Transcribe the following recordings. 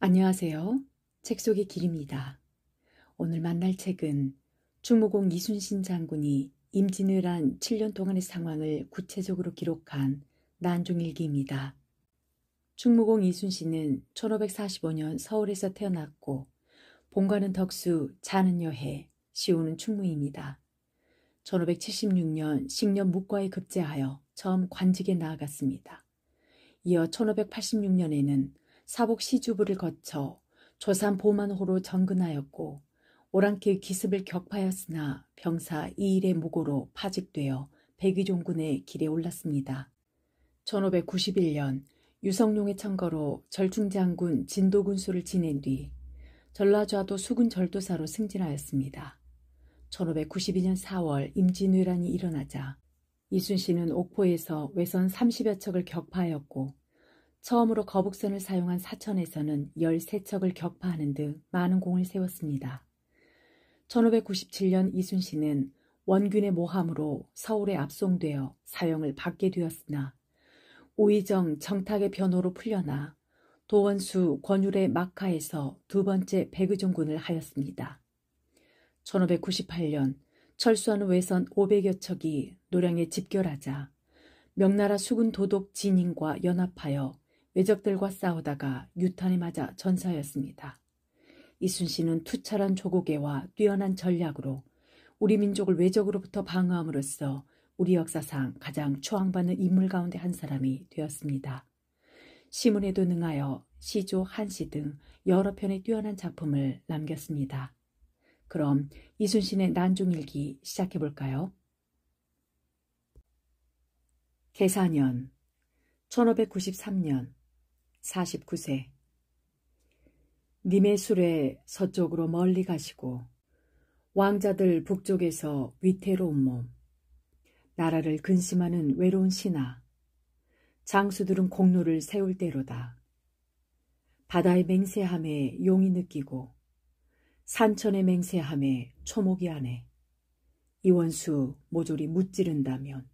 안녕하세요. 책 속의 길입니다. 오늘 만날 책은 충무공 이순신 장군이 임진왜란 7년 동안의 상황을 구체적으로 기록한 난중일기입니다. 충무공 이순신은 1545년 서울에서 태어났고 본가는 덕수, 자는 여해, 시우는 충무입니다. 1576년 식년 묵과에 급제하여 처음 관직에 나아갔습니다. 이어 1586년에는 사복 시주부를 거쳐 조산 보만호로 정근하였고 오랑캐 기습을 격파하였으나 병사 이일의 무고로 파직되어 백의종군의 길에 올랐습니다. 1591년 유성룡의 청거로 절충장군 진도군수를 지낸 뒤 전라좌도 수군절도사로 승진하였습니다. 1592년 4월 임진왜란이 일어나자 이순신은 옥포에서 외선 30여 척을 격파하였고 처음으로 거북선을 사용한 사천에서는 13척을 격파하는 등 많은 공을 세웠습니다. 1597년 이순신은 원균의 모함으로 서울에 압송되어 사형을 받게 되었으나 오이정 정탁의 변호로 풀려나 도원수 권율의 막하에서 두 번째 백의종군을 하였습니다. 1598년 철수하는 외선 500여 척이 노량에 집결하자 명나라 수군 도독 진인과 연합하여 외적들과 싸우다가 유탄에 맞아 전사하였습니다. 이순신은 투철한 조국애와 뛰어난 전략으로 우리 민족을 외적으로부터 방어함으로써 우리 역사상 가장 추앙받는 인물 가운데 한 사람이 되었습니다. 시문에도 능하여 시조, 한시 등 여러 편의 뛰어난 작품을 남겼습니다. 그럼 이순신의 난중일기 시작해볼까요? 계사년 1593년 49세 님의 술에 서쪽으로 멀리 가시고 왕자들 북쪽에서 위태로운 몸 나라를 근심하는 외로운 신하 장수들은 공로를 세울 때로다. 바다의 맹세함에 용이 느끼고 산천의 맹세함에 초목이 하네. 이원수 모조리 무찌른다면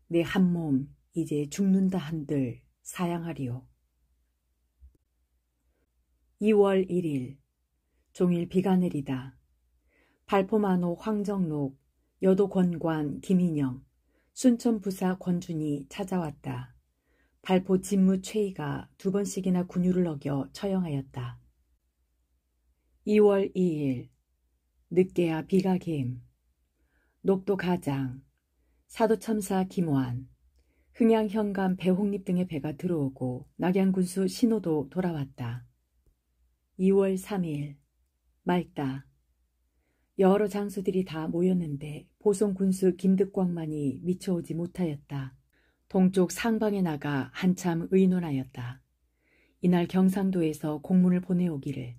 내 한 몸 이제 죽는다 한들 사양하리오. 2월 1일 종일 비가 내리다. 발포만호 황정록, 여도권관 김인영, 순천부사 권준이 찾아왔다. 발포 진무 최희가 2번씩이나 군유를 어겨 처형하였다. 2월 2일 늦게야 비가 갰. 녹도 가장, 사도첨사 김환, 흥양현감 배홍립 등의 배가 들어오고 낙양군수 신호도 돌아왔다. 2월 3일 맑다. 여러 장수들이 다 모였는데 보송군수 김득광만이 미쳐오지 못하였다. 동쪽 상방에 나가 한참 의논하였다. 이날 경상도에서 공문을 보내오기를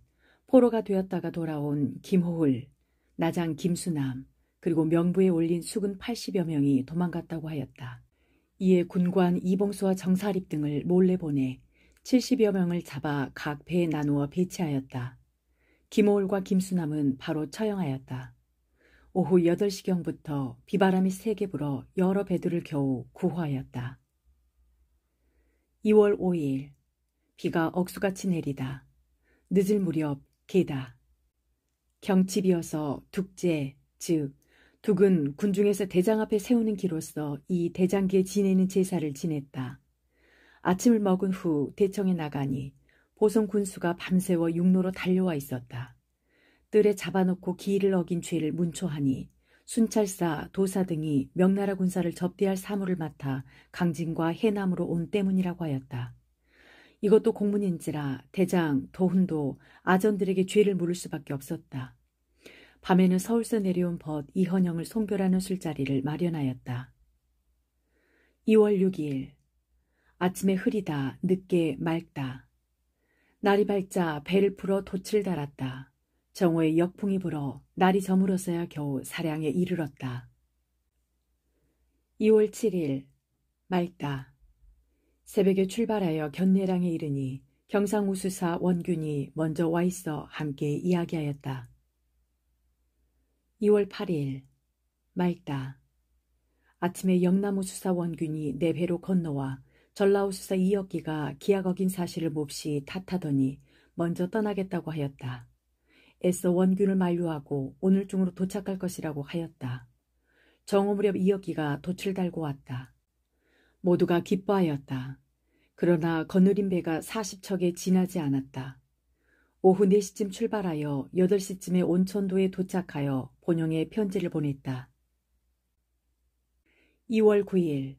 포로가 되었다가 돌아온 김호을, 나장 김수남, 그리고 명부에 올린 수군 80여 명이 도망갔다고 하였다. 이에 군관 이봉수와 정사립 등을 몰래 보내 70여 명을 잡아 각 배에 나누어 배치하였다. 김호을과 김수남은 바로 처형하였다. 오후 8시경부터 비바람이 세게 불어 여러 배들을 겨우 구호하였다. 2월 5일 비가 억수같이 내리다. 늦을 무렵 개다. 경칩이어서 둑제, 즉 둑은 군중에서 대장 앞에 세우는 기로서 이 대장기에 지내는 제사를 지냈다. 아침을 먹은 후 대청에 나가니 보성 군수가 밤새워 육로로 달려와 있었다. 뜰에 잡아놓고 기일을 어긴 죄를 문초하니 순찰사, 도사 등이 명나라 군사를 접대할 사무를 맡아 강진과 해남으로 온 때문이라고 하였다. 이것도 공문인지라 대장, 도훈도 아전들에게 죄를 물을 수밖에 없었다. 밤에는 서울서 내려온 벗 이헌영을 송별하는 술자리를 마련하였다. 2월 6일 아침에 흐리다 늦게 맑다. 날이 밝자 배를 풀어 돛을 달았다. 정오에 역풍이 불어 날이 저물어서야 겨우 사량에 이르렀다. 2월 7일 맑다. 새벽에 출발하여 견내량에 이르니 경상우수사 원균이 먼저 와 있어 함께 이야기하였다. 2월 8일 맑다. 아침에 영남우수사 원균이 내 배로 건너와 전라우수사 이혁기가 기약 어긴 사실을 몹시 탓하더니 먼저 떠나겠다고 하였다. 애써 원균을 만류하고 오늘 중으로 도착할 것이라고 하였다. 정오 무렵 이역기가 돛을 달고 왔다. 모두가 기뻐하였다. 그러나 거느린 배가 40척에 지나지 않았다. 오후 4시쯤 출발하여 8시쯤에 온천도에 도착하여 본영에 편지를 보냈다. 2월 9일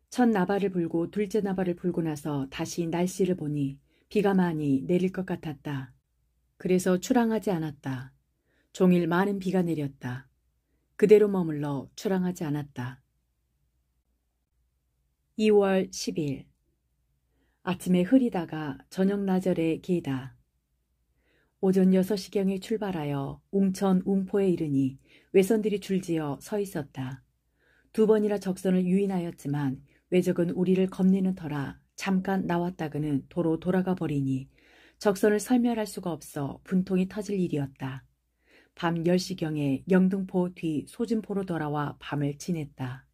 첫 나발을 불고 둘째 나발을 불고 나서 다시 날씨를 보니 비가 많이 내릴 것 같았다. 그래서 출항하지 않았다. 종일 많은 비가 내렸다. 그대로 머물러 출항하지 않았다. 2월 10일 아침에 흐리다가 저녁 나절에 개다. 오전 6시경에 출발하여 웅천 웅포에 이르니 외선들이 줄지어 서 있었다. 2번이나 적선을 유인하였지만 외적은 우리를 겁내는 터라 잠깐 나왔다가는 도로 돌아가 버리니 적선을 설멸할 수가 없어 분통이 터질 일이었다. 밤 10시경에 영등포 뒤 소진포로 돌아와 밤을 지냈다.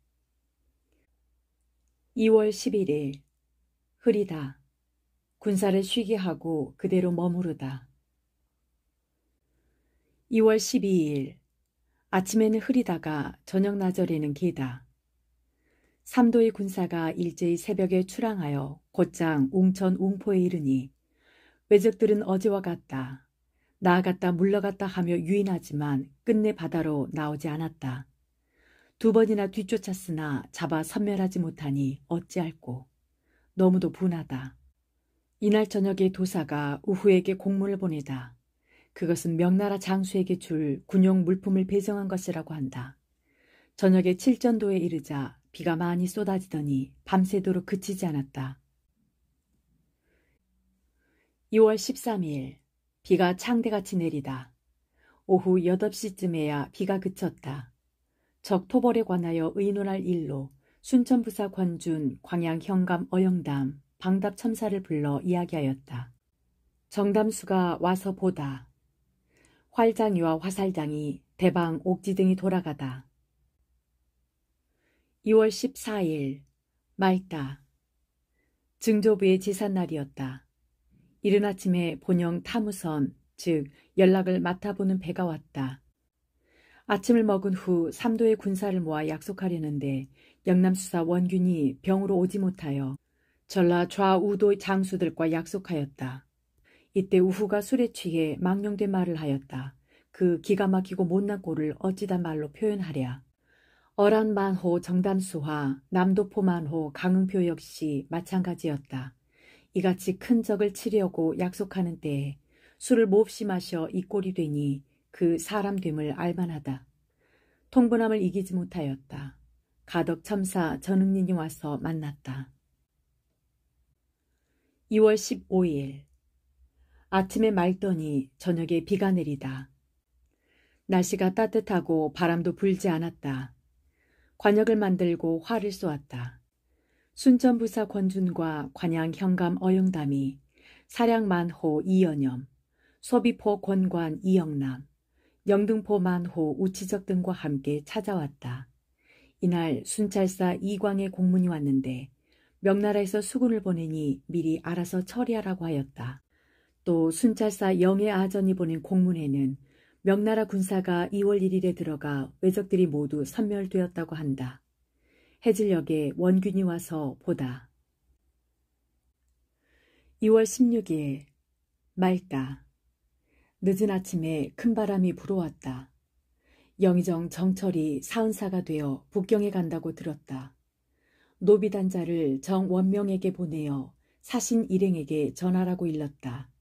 2월 11일 흐리다. 군사를 쉬게 하고 그대로 머무르다. 2월 12일 아침에는 흐리다가 저녁 나절에는 개다. 삼도의 군사가 일제히 새벽에 출항하여 곧장 웅천 웅포에 이르니 외적들은 어제와 같다. 나아갔다 물러갔다 하며 유인하지만 끝내 바다로 나오지 않았다. 2번이나 뒤쫓았으나 잡아 섬멸하지 못하니 어찌할꼬. 너무도 분하다. 이날 저녁에 도사가 우후에게 공문을 보내다. 그것은 명나라 장수에게 줄 군용 물품을 배정한 것이라고 한다. 저녁에 칠전도에 이르자 비가 많이 쏟아지더니 밤새도록 그치지 않았다. 2월 13일 비가 창대같이 내리다. 오후 8시쯤에야 비가 그쳤다. 적 토벌에 관하여 의논할 일로 순천부사 관준, 광양 현감 어영담, 방답 첨사를 불러 이야기하였다. 정담수가 와서 보다. 활장이와 화살장이 대방 옥지 등이 돌아가다. 2월 14일 맑다. 증조부의 제삿날이었다. 이른 아침에 본영 타무선, 즉 연락을 맡아보는 배가 왔다. 아침을 먹은 후 삼도의 군사를 모아 약속하려는데 영남수사 원균이 병으로 오지 못하여 전라 좌우도 장수들과 약속하였다. 이때 우후가 술에 취해 망령된 말을 하였다. 그 기가 막히고 못난 꼴을 어찌다 말로 표현하랴. 어란만호 정담수와 남도포만호 강흥표 역시 마찬가지였다. 이같이 큰 적을 치려고 약속하는 때에 술을 몹시 마셔 이 꼴이 되니 그 사람됨을 알만하다. 통분함을 이기지 못하였다. 가덕첨사 전응린이 와서 만났다. 2월 15일 아침에 맑더니 저녁에 비가 내리다. 날씨가 따뜻하고 바람도 불지 않았다. 관역을 만들고 활을 쏘았다. 순천부사 권준과 관양 현감 어영담이 사량만호 이연염, 소비포 권관 이영남, 영등포 만호 우치적 등과 함께 찾아왔다. 이날 순찰사 이광의 공문이 왔는데 명나라에서 수군을 보내니 미리 알아서 처리하라고 하였다. 또 순찰사 영의 아전이 보낸 공문에는 명나라 군사가 2월 1일에 들어가 외적들이 모두 섬멸되었다고 한다. 해질녘에 원균이 와서 보다. 2월 16일 맑다. 늦은 아침에 큰 바람이 불어왔다. 영의정 정철이 사은사가 되어 북경에 간다고 들었다. 노비단자를 정원명에게 보내어 사신 일행에게 전하라고 일렀다.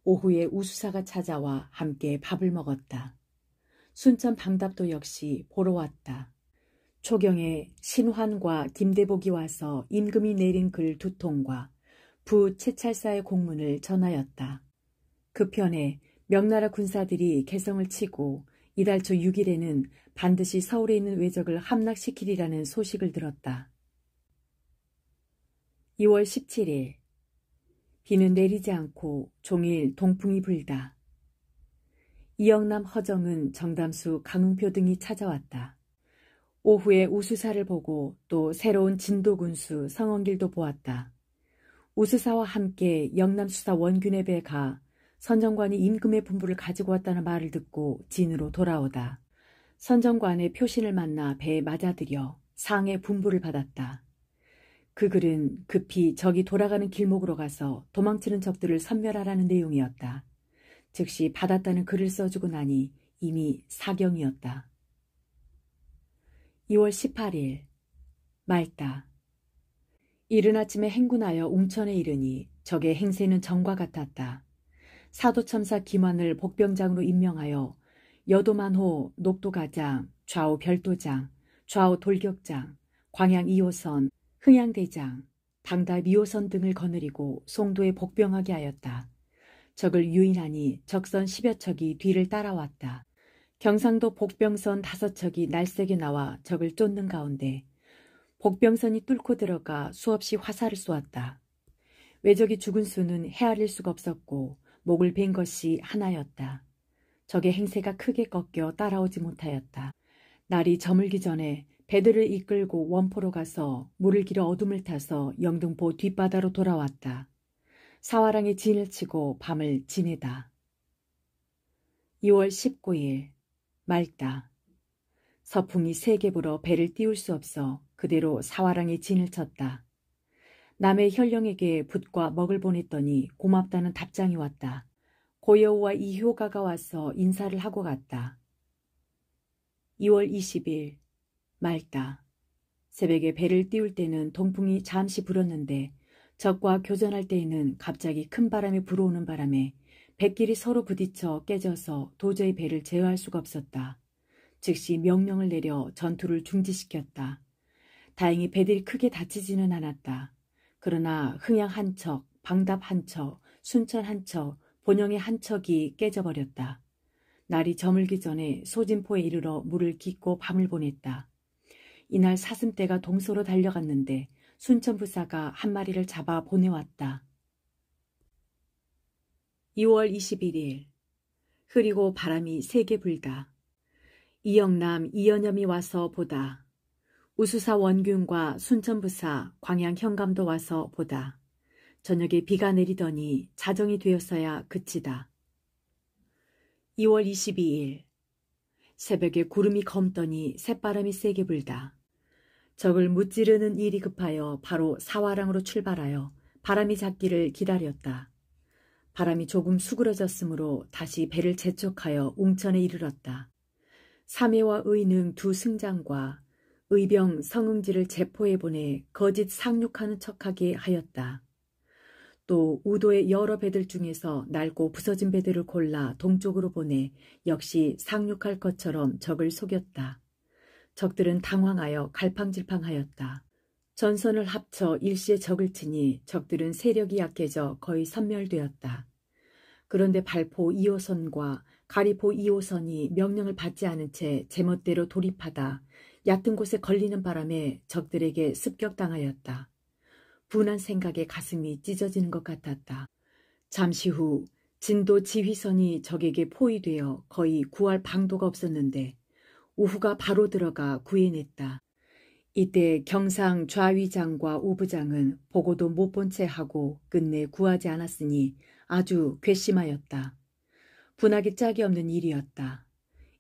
오후에 우수사가 찾아와 함께 밥을 먹었다. 순천 방답도 역시 보러 왔다. 초경에 신환과 김대복이 와서 임금이 내린 글 2통과 부채찰사의 공문을 전하였다. 그 편에 명나라 군사들이 개성을 치고 이달 초 6일에는 반드시 서울에 있는 외적을 함락시키리라는 소식을 들었다. 2월 17일 비는 내리지 않고 종일 동풍이 불다. 이영남 허정은 정담수 강흥표 등이 찾아왔다. 오후에 우수사를 보고 또 새로운 진도군수 성원길도 보았다. 우수사와 함께 영남수사 원균의 배가 선정관이 임금의 분부를 가지고 왔다는 말을 듣고 진으로 돌아오다. 선정관의 표신을 만나 배에 맞아들여 상의 분부를 받았다. 그 글은 급히 적이 돌아가는 길목으로 가서 도망치는 적들을 섬멸하라는 내용이었다. 즉시 받았다는 글을 써주고 나니 이미 사경이었다. 2월 18일 말다. 이른 아침에 행군하여 웅천에 이르니 적의 행세는 전과 같았다. 사도첨사 김환을 복병장으로 임명하여 여도만호 녹도가장, 좌우 별도장, 좌우 돌격장, 광양 2호선, 흥양대장, 당답 2호선 등을 거느리고 송도에 복병하게 하였다. 적을 유인하니 적선 10여 척이 뒤를 따라왔다. 경상도 복병선 5척이 날쌔게 나와 적을 쫓는 가운데 복병선이 뚫고 들어가 수없이 화살을 쏘았다. 왜적이 죽은 수는 헤아릴 수가 없었고 목을 벤 것이 하나였다. 적의 행세가 크게 꺾여 따라오지 못하였다. 날이 저물기 전에 배들을 이끌고 원포로 가서 물을 길어 어둠을 타서 영등포 뒷바다로 돌아왔다. 사화랑에 진을 치고 밤을 지내다. 2월 19일 말다. 서풍이 세게 불어 배를 띄울 수 없어 그대로 사화랑에 진을 쳤다. 남의 현령에게 붓과 먹을 보냈더니 고맙다는 답장이 왔다. 고여우와 이효가가 와서 인사를 하고 갔다. 2월 20일 말다. 새벽에 배를 띄울 때는 동풍이 잠시 불었는데 적과 교전할 때에는 갑자기 큰 바람이 불어오는 바람에 뱃길이 서로 부딪혀 깨져서 도저히 배를 제어할 수가 없었다. 즉시 명령을 내려 전투를 중지시켰다. 다행히 배들이 크게 다치지는 않았다. 그러나 흥양 한 척, 방답 한 척, 순천 한 척, 본영의 한 척이 깨져버렸다. 날이 저물기 전에 소진포에 이르러 물을 깃고 밤을 보냈다. 이날 사슴떼가 동서로 달려갔는데 순천부사가 한 마리를 잡아 보내왔다. 2월 21일 흐리고 바람이 세게 불다. 이영남 이연염이 와서 보다. 우수사 원균과 순천부사 광양 현감도 와서 보다. 저녁에 비가 내리더니 자정이 되었어야 그치다. 2월 22일 새벽에 구름이 검더니 새바람이 세게 불다. 적을 무찌르는 일이 급하여 바로 사화랑으로 출발하여 바람이 작기를 기다렸다. 바람이 조금 수그러졌으므로 다시 배를 재촉하여 웅천에 이르렀다. 삼해와 의능 두 승장과 의병 성응지를 제포해 보내 거짓 상륙하는 척하게 하였다. 또 우도의 여러 배들 중에서 낡고 부서진 배들을 골라 동쪽으로 보내 역시 상륙할 것처럼 적을 속였다. 적들은 당황하여 갈팡질팡하였다. 전선을 합쳐 일시에 적을 치니 적들은 세력이 약해져 거의 섬멸되었다. 그런데 발포 2호선과 가리포 2호선이 명령을 받지 않은 채 제멋대로 돌입하다 얕은 곳에 걸리는 바람에 적들에게 습격당하였다. 분한 생각에 가슴이 찢어지는 것 같았다. 잠시 후 진도 지휘선이 적에게 포위되어 거의 구할 방도가 없었는데 우후가 바로 들어가 구해냈다. 이때 경상 좌위장과 우부장은 보고도 못 본 채 하고 끝내 구하지 않았으니 아주 괘씸하였다. 분하기 짝이 없는 일이었다.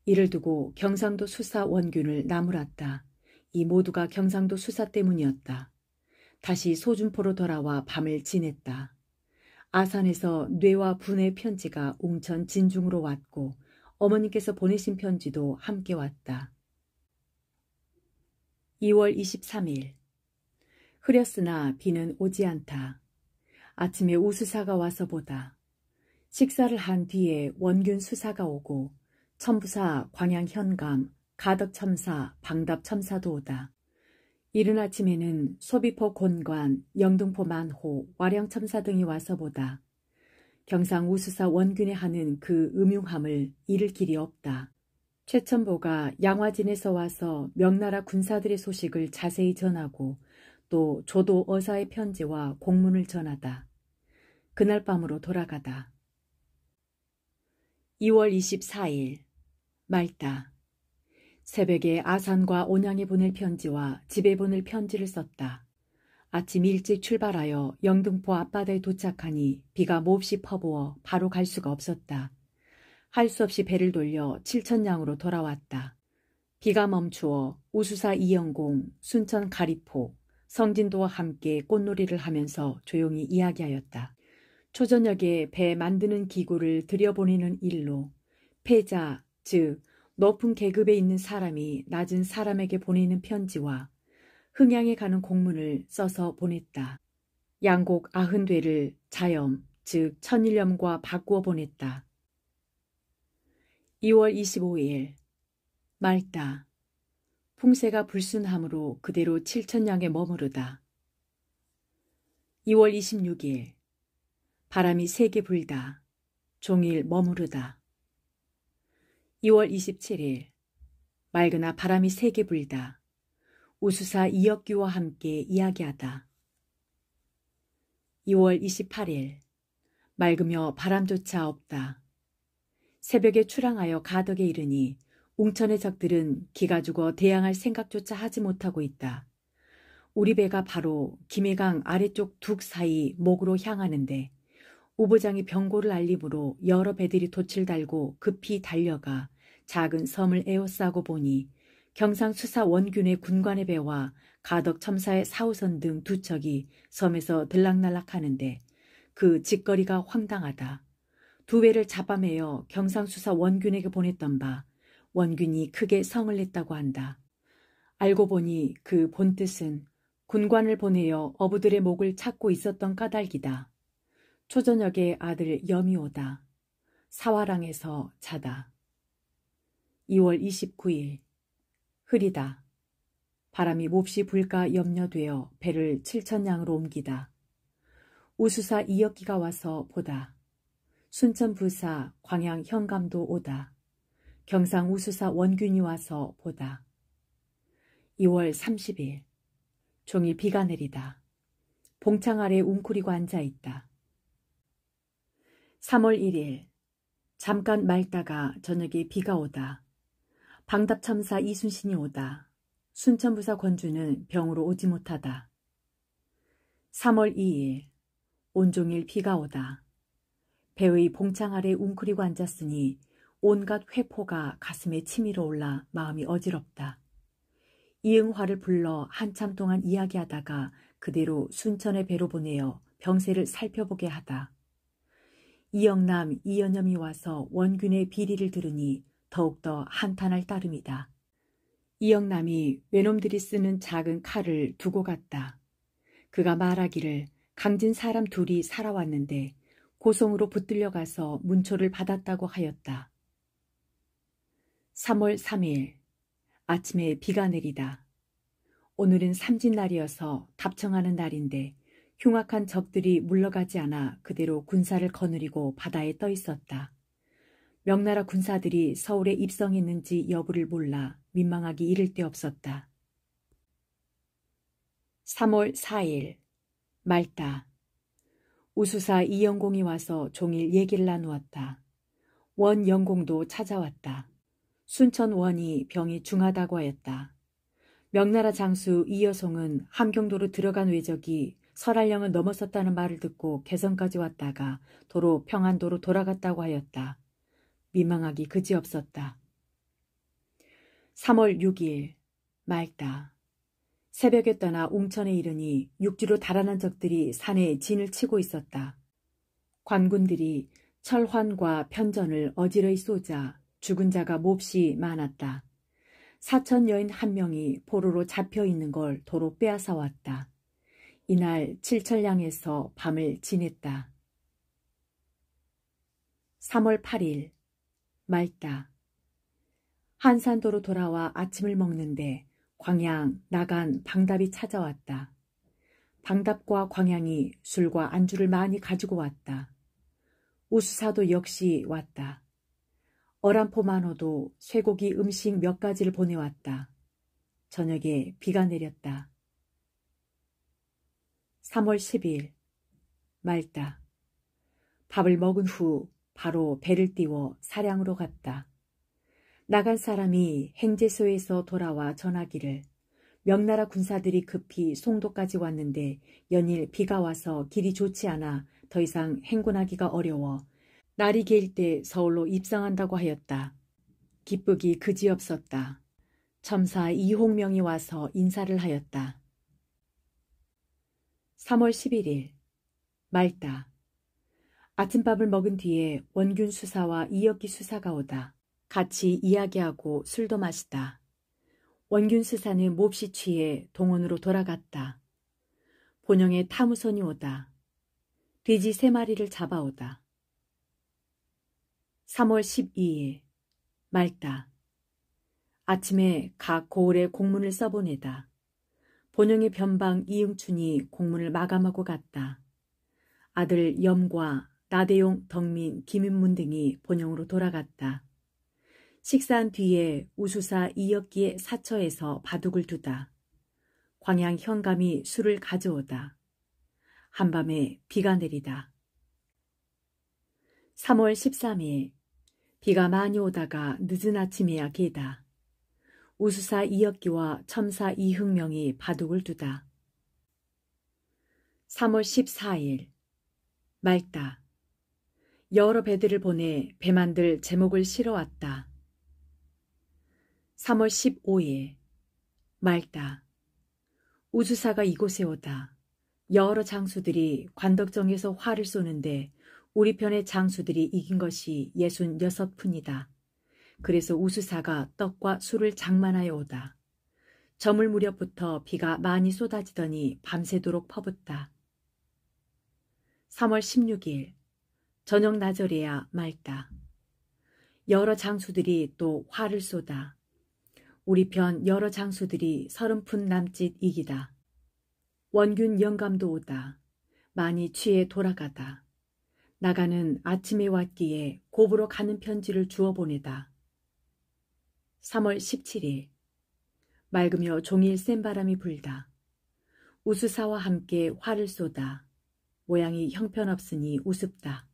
이를 두고 경상도 수사 원균을 나무랐다. 이 모두가 경상도 수사 때문이었다. 다시 소준포로 돌아와 밤을 지냈다. 아산에서 뇌와 분의 편지가 웅천 진중으로 왔고 어머니께서 보내신 편지도 함께 왔다. 2월 23일 흐렸으나 비는 오지 않다. 아침에 우수사가 와서 보다. 식사를 한 뒤에 원균 수사가 오고 첨부사, 광양 현감, 가덕첨사, 방답첨사도 오다. 이른 아침에는 소비포 곤관, 영등포 만호, 와량첨사 등이 와서 보다. 경상 우수사 원균에 하는 그 음흉함을 잃을 길이 없다. 최첨보가 양화진에서 와서 명나라 군사들의 소식을 자세히 전하고 또 조도 어사의 편지와 공문을 전하다. 그날 밤으로 돌아가다. 2월 24일 말다. 새벽에 아산과 온양에 보낼 편지와 집에 보낼 편지를 썼다. 아침 일찍 출발하여 영등포 앞바다에 도착하니 비가 몹시 퍼부어 바로 갈 수가 없었다. 할 수 없이 배를 돌려 칠천량으로 돌아왔다. 비가 멈추어 우수사 이영공, 순천 가리포, 성진도와 함께 꽃놀이를 하면서 조용히 이야기하였다. 초저녁에 배 만드는 기구를 들여보내는 일로 패자, 즉 높은 계급에 있는 사람이 낮은 사람에게 보내는 편지와 흥양에 가는 공문을 써서 보냈다. 양곡 90되를 자염, 즉 천일염과 바꾸어 보냈다. 2월 25일 맑다. 풍세가 불순하므로 그대로 칠천량에 머무르다. 2월 26일 바람이 세게 불다. 종일 머무르다. 2월 27일 맑으나 바람이 세게 불다. 우수사 이역규와 함께 이야기하다. 2월 28일 맑으며 바람조차 없다. 새벽에 출항하여 가덕에 이르니 웅천의 적들은 기가 죽어 대항할 생각조차 하지 못하고 있다. 우리 배가 바로 김해강 아래쪽 둑 사이 목으로 향하는데 우부장이 병고를 알림으로 여러 배들이 돛을 달고 급히 달려가 작은 섬을 에워싸고 보니 경상수사 원균의 군관의 배와 가덕 첨사의 사우선 등 두 척이 섬에서 들락날락하는데 그 짓거리가 황당하다. 두 배를 잡아매어 경상수사 원균에게 보냈던 바 원균이 크게 성을 냈다고 한다. 알고 보니 그 본뜻은 군관을 보내어 어부들의 목을 찾고 있었던 까닭이다. 초저녁에 아들 염이 오다. 사화랑에서 자다. 2월 29일 흐리다. 바람이 몹시 불까 염려되어 배를 칠천량으로 옮기다. 우수사 이역기가 와서 보다. 순천 부사 광양 현감도 오다. 경상 우수사 원균이 와서 보다. 2월 30일 종일 비가 내리다. 봉창 아래 웅크리고 앉아있다. 3월 1일 잠깐 맑다가 저녁에 비가 오다. 방답첨사 이순신이 오다. 순천부사 권주는 병으로 오지 못하다. 3월 2일 온종일 비가 오다. 배의 봉창 아래 웅크리고 앉았으니 온갖 회포가 가슴에 치밀어 올라 마음이 어지럽다. 이응화를 불러 한참 동안 이야기하다가 그대로 순천의 배로 보내어 병세를 살펴보게 하다. 이영남, 이연염이 와서 원균의 비리를 들으니 더욱더 한탄할 따름이다. 이영남이 외놈들이 쓰는 작은 칼을 두고 갔다. 그가 말하기를 강진 사람 둘이 살아왔는데 고성으로 붙들려 가서 문초를 받았다고 하였다. 3월 3일 아침에 비가 내리다. 오늘은 삼진날이어서 답청하는 날인데 흉악한 적들이 물러가지 않아 그대로 군사를 거느리고 바다에 떠 있었다. 명나라 군사들이 서울에 입성했는지 여부를 몰라 민망하기 이를 데 없었다. 3월 4일 맑다. 우수사 이영공이 와서 종일 얘기를 나누었다. 원영공도 찾아왔다. 순천원이 병이 중하다고 하였다. 명나라 장수 이여송은 함경도로 들어간 외적이 설할령을 넘어섰다는 말을 듣고 개성까지 왔다가 도로 평안도로 돌아갔다고 하였다. 민망하기 그지없었다. 3월 6일 맑다. 새벽에 떠나 웅천에 이르니 육지로 달아난 적들이 산에 진을 치고 있었다. 관군들이 철환과 편전을 어지러이 쏘자 죽은 자가 몹시 많았다. 사천 여인 한 명이 포로로 잡혀있는 걸 도로 빼앗아 왔다. 이날 칠천량에서 밤을 지냈다. 3월 8일 맑다. 한산도로 돌아와 아침을 먹는데 광양, 나간, 방답이 찾아왔다. 방답과 광양이 술과 안주를 많이 가지고 왔다. 우수사도 역시 왔다. 어란포 만호도 쇠고기 음식 몇 가지를 보내왔다. 저녁에 비가 내렸다. 3월 10일 맑다. 밥을 먹은 후 바로 배를 띄워 사량으로 갔다. 나간 사람이 행제소에서 돌아와 전하기를 명나라 군사들이 급히 송도까지 왔는데 연일 비가 와서 길이 좋지 않아 더 이상 행군하기가 어려워 날이 개일 때 서울로 입성한다고 하였다. 기쁘기 그지없었다. 첨사 이홍명이 와서 인사를 하였다. 3월 11일 말다. 아침밥을 먹은 뒤에 원균 수사와 이혁기 수사가 오다. 같이 이야기하고 술도 마시다. 원균 수사는 몹시 취해 동원으로 돌아갔다. 본영에 타무선이 오다. 돼지 3마리를 잡아오다. 3월 12일 말다. 아침에 각 고을에 공문을 써보내다. 본영의 변방 이응춘이 공문을 마감하고 갔다. 아들 염과 나대용, 덕민, 김윤문 등이 본영으로 돌아갔다. 식사한 뒤에 우수사 이혁기의 사처에서 바둑을 두다. 광양 현감이 술을 가져오다. 한밤에 비가 내리다. 3월 13일 비가 많이 오다가 늦은 아침에야 개다. 우수사 이혁기와 첨사 이흥명이 바둑을 두다. 3월 14일 말다. 여러 배들을 보내 배 만들 제목을 실어왔다. 3월 15일 말다. 우수사가 이곳에 오다. 여러 장수들이 관덕정에서 활을 쏘는데 우리 편의 장수들이 이긴 것이 66푼이다. 그래서 우수사가 떡과 술을 장만하여 오다. 저물 무렵부터 비가 많이 쏟아지더니 밤새도록 퍼붓다. 3월 16일 저녁 나절에야 말다. 여러 장수들이 또 활을 쏘다. 우리 편 여러 장수들이 30푼 남짓 이기다. 원균 영감도 오다. 많이 취해 돌아가다. 나가는 아침에 왔기에 곱으로 가는 편지를 주워 보내다. 3월 17일 맑으며 종일 센 바람이 불다. 우수사와 함께 활을 쏘다. 모양이 형편없으니 우습다.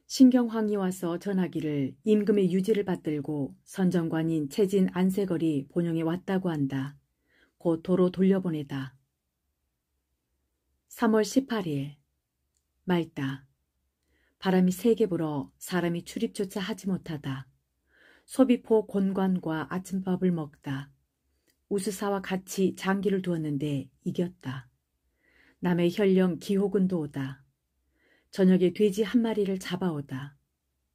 신경황이 와서 전하기를 임금의 유지를 받들고 선정관인 채진 안세걸이 본영에 왔다고 한다. 곧 도로 돌려보내다. 3월 18일 말다. 바람이 세게 불어 사람이 출입조차 하지 못하다. 소비포 곤관과 아침밥을 먹다. 우수사와 같이 장기를 두었는데 이겼다. 남의 현령 기호군도 오다. 저녁에 돼지 1마리를 잡아오다.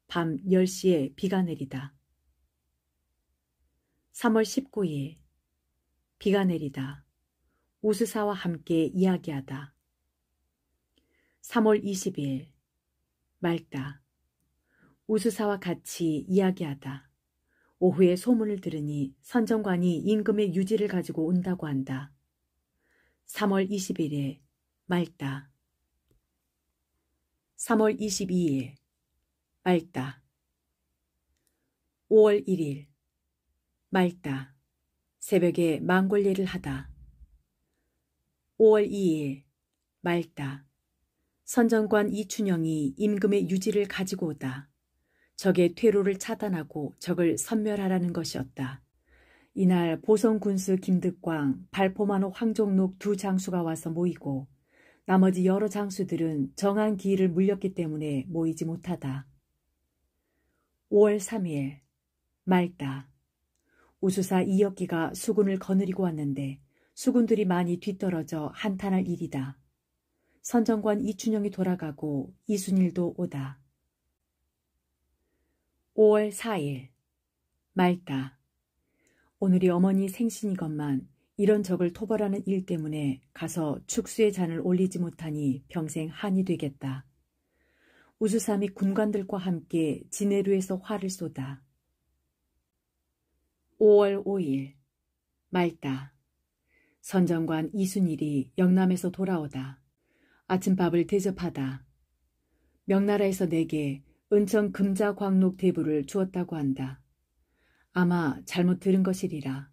밤 10시에 비가 내리다. 3월 19일 비가 내리다. 우수사와 함께 이야기하다. 3월 20일 맑다. 우수사와 같이 이야기하다. 오후에 소문을 들으니 선정관이 임금의 유지를 가지고 온다고 한다. 3월 21일 맑다. 3월 22일 맑다. 5월 1일 맑다. 새벽에 망골례를 하다. 5월 2일 맑다. 선정관 이춘영이 임금의 유지를 가지고 오다. 적의 퇴로를 차단하고 적을 섬멸하라는 것이었다. 이날 보성군수 김득광, 발포만호 황종록 2 장수가 와서 모이고 나머지 여러 장수들은 정한 기일을 물렸기 때문에 모이지 못하다. 5월 3일 맑다. 우수사 이혁기가 수군을 거느리고 왔는데 수군들이 많이 뒤떨어져 한탄할 일이다. 선정관 이춘영이 돌아가고 이순일도 오다. 5월 4일 맑다. 오늘이 어머니 생신이건만 이런 적을 토벌하는 일 때문에 가서 축수의 잔을 올리지 못하니 평생 한이 되겠다. 우수사 및 군관들과 함께 진해루에서 활을 쏘다. 5월 5일 맑다. 선정관 이순일이 영남에서 돌아오다. 아침밥을 대접하다. 명나라에서 내게 은청 금자광록 대부를 주었다고 한다. 아마 잘못 들은 것이리라.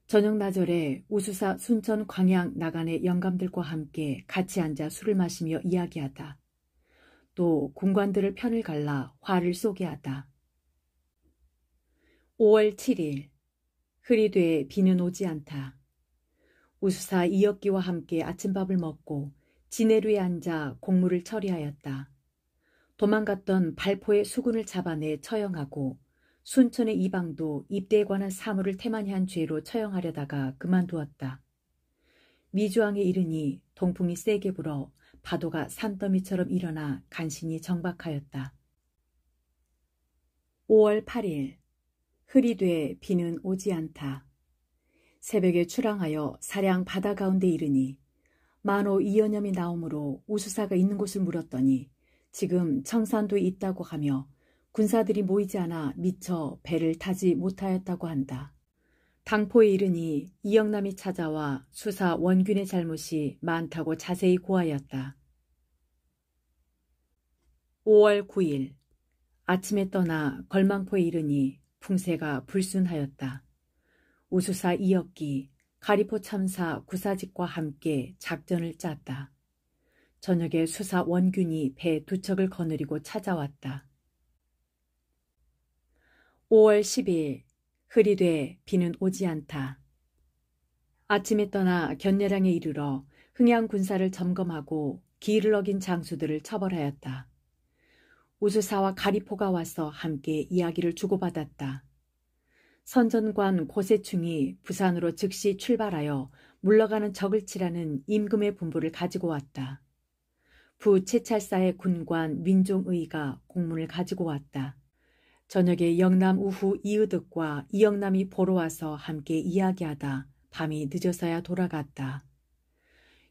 저녁 나절에 우수사 순천 광양 나간의 영감들과 함께 같이 앉아 술을 마시며 이야기하다. 또 군관들을 편을 갈라 활을 쏘게 하다. 5월 7일 흐리되 비는 오지 않다. 우수사 이혁기와 함께 아침밥을 먹고 지내루에 앉아 공무를 처리하였다. 도망갔던 발포의 수군을 잡아내 처형하고 순천의 이방도 입대에 관한 사물을 태만히 한 죄로 처형하려다가 그만두었다. 미주항에 이르니 동풍이 세게 불어 파도가 산더미처럼 일어나 간신히 정박하였다. 5월 8일 흐리되 비는 오지 않다. 새벽에 출항하여 사량 바다 가운데 이르니 만호 이연염이 나오므로 우수사가 있는 곳을 물었더니 지금 청산도에 있다고 하며 군사들이 모이지 않아 미처 배를 타지 못하였다고 한다. 당포에 이르니 이영남이 찾아와 수사 원균의 잘못이 많다고 자세히 고하였다. 5월 9일 아침에 떠나 걸망포에 이르니 풍세가 불순하였다. 우수사 이혁기, 가리포 참사 구사직과 함께 작전을 짰다. 저녁에 수사 원균이 배 2척을 거느리고 찾아왔다. 5월 10일 흐리되 비는 오지 않다. 아침에 떠나 견례량에 이르러 흥양 군사를 점검하고 기일을 어긴 장수들을 처벌하였다. 우수사와 가리포가 와서 함께 이야기를 주고받았다. 선전관 고세충이 부산으로 즉시 출발하여 물러가는 적을 치라는 임금의 분부를 가지고 왔다. 부채찰사의 군관 민종의가 공문을 가지고 왔다. 저녁에 영남 우후 이의득과 이영남이 보러 와서 함께 이야기하다 밤이 늦어서야 돌아갔다.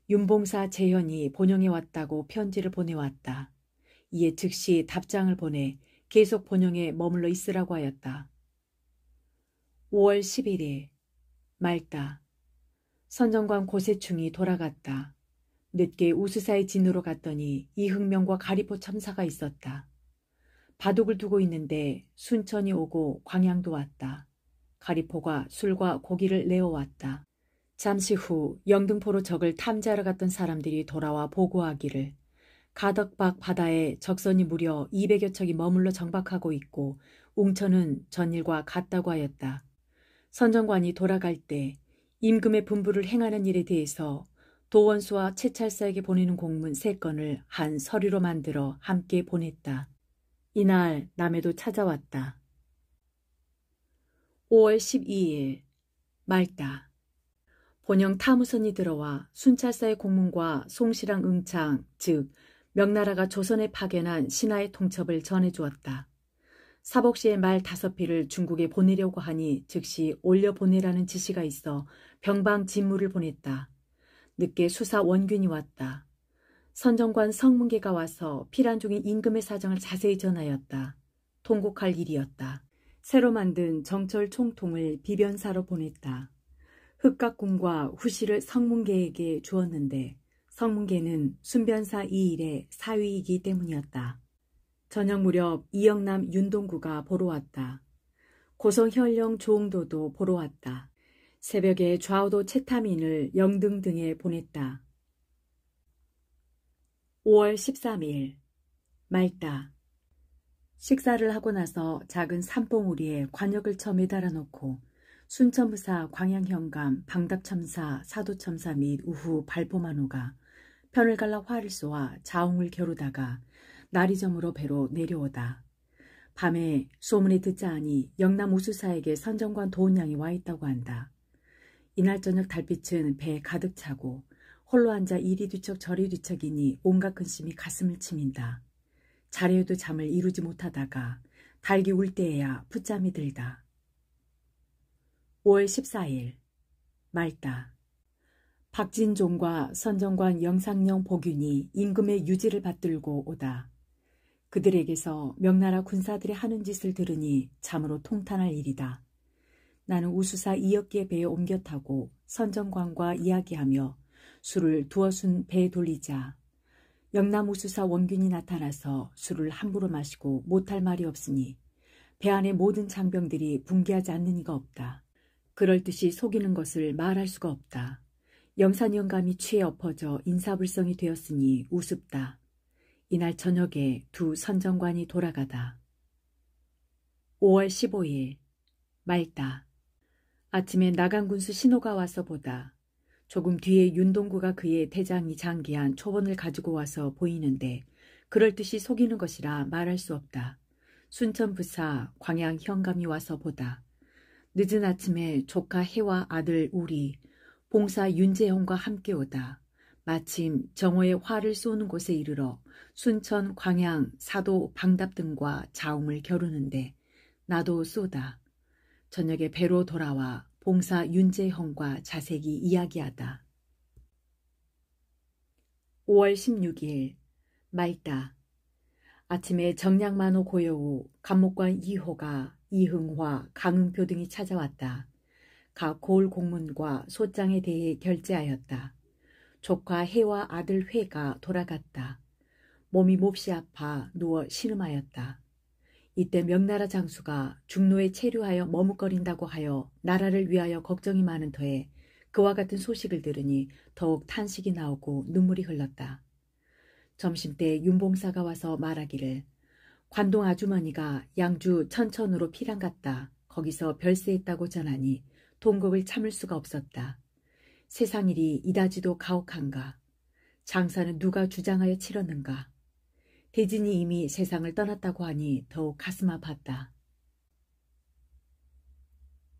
윤봉사 재현이 본영에 왔다고 편지를 보내왔다. 이에 즉시 답장을 보내 계속 본영에 머물러 있으라고 하였다. 5월 11일 말다. 선정관 고세충이 돌아갔다. 늦게 우수사의 진으로 갔더니 이흥명과 가리포 첨사가 있었다. 바둑을 두고 있는데 순천이 오고 광양도 왔다. 가리포가 술과 고기를 내어왔다. 잠시 후 영등포로 적을 탐지하러 갔던 사람들이 돌아와 보고하기를 가덕박 바다에 적선이 무려 200여 척이 머물러 정박하고 있고 웅천은 전일과 같다고 하였다. 선정관이 돌아갈 때 임금의 분부를 행하는 일에 대해서 도원수와 채찰사에게 보내는 공문 3건을 한 서류로 만들어 함께 보냈다. 이날 남해도 찾아왔다. 5월 12일 말다. 본영 탐우선이 들어와 순찰사의 공문과 송시랑 응창, 즉 명나라가 조선에 파견한 신하의 통첩을 전해주었다. 사복시의 말 5필을 중국에 보내려고 하니 즉시 올려보내라는 지시가 있어 병방 진무를 보냈다. 늦게 수사 원균이 왔다. 선정관 성문계가 와서 피란 중인 임금의 사정을 자세히 전하였다. 통곡할 일이었다. 새로 만든 정철 총통을 비변사로 보냈다. 흑각궁과 후시를 성문계에게 주었는데 성문계는 순변사 이일의 사위이기 때문이었다. 저녁 무렵 이영남 윤동구가 보러 왔다. 고성현령 조응도도 보러 왔다. 새벽에 좌우도 채탐인을 영등 등에 보냈다. 5월 13일 말다. 식사를 하고 나서 작은 산봉우리에 관역을 쳐 매달아 놓고 순천부사 광양현감 방답첨사 사도첨사 및 우후 발포만호가 편을 갈라 활을 쏘아 자웅을 겨루다가 날이 저물어 배로 내려오다. 밤에 소문이 듣자 하니 영남 우수사에게 선정관 도은양이 와 있다고 한다. 이날 저녁 달빛은 배에 가득 차고 홀로 앉아 이리 뒤척 저리 뒤척이니 온갖 근심이 가슴을 치민다. 자려도 잠을 이루지 못하다가 달기 울 때에야 풋잠이 들다. 5월 14일 말다. 박진종과 선정관 영상령 복윤이 임금의 유지를 받들고 오다. 그들에게서 명나라 군사들이 하는 짓을 들으니 참으로 통탄할 일이다. 나는 우수사 이혁기의 배에 옮겨 타고 선정관과 이야기하며 술을 두어순 배에 돌리자 영남 우수사 원균이 나타나서 술을 함부로 마시고 못할 말이 없으니 배 안의 모든 장병들이 붕괴하지 않는 이가 없다. 그럴 듯이 속이는 것을 말할 수가 없다. 영산영감이 취해 엎어져 인사불성이 되었으니 우습다. 이날 저녁에 두 선정관이 돌아가다. 5월 15일 말다. 아침에 나간군수 신호가 와서 보다. 조금 뒤에 윤동구가 그의 대장이 장기한 초본을 가지고 와서 보이는데 그럴듯이 속이는 것이라 말할 수 없다. 순천부사 광양 현감이 와서 보다. 늦은 아침에 조카 해와 아들 우리, 봉사 윤재형과 함께 오다. 마침 정오에 화를 쏘는 곳에 이르러 순천, 광양, 사도, 방답 등과 자웅을 겨루는데 나도 쏘다. 저녁에 배로 돌아와 봉사 윤재형과 자세히 이야기하다. 5월 16일 말다. 아침에 정량만호 고요 후 감목관 2호가 이흥화, 강흥표 등이 찾아왔다. 각 고을 공문과 소장에 대해 결제하였다. 조카 해와 아들 회가 돌아갔다. 몸이 몹시 아파 누워 신음하였다. 이때 명나라 장수가 중로에 체류하여 머뭇거린다고 하여 나라를 위하여 걱정이 많은 터에 그와 같은 소식을 들으니 더욱 탄식이 나오고 눈물이 흘렀다. 점심때 윤봉사가 와서 말하기를 관동 아주머니가 양주 천천으로 피랑 갔다. 거기서 별세했다고 전하니 동곡을 참을 수가 없었다. 세상일이 이다지도 가혹한가. 장사는 누가 주장하여 치렀는가. 대진이 이미 세상을 떠났다고 하니 더욱 가슴 아팠다.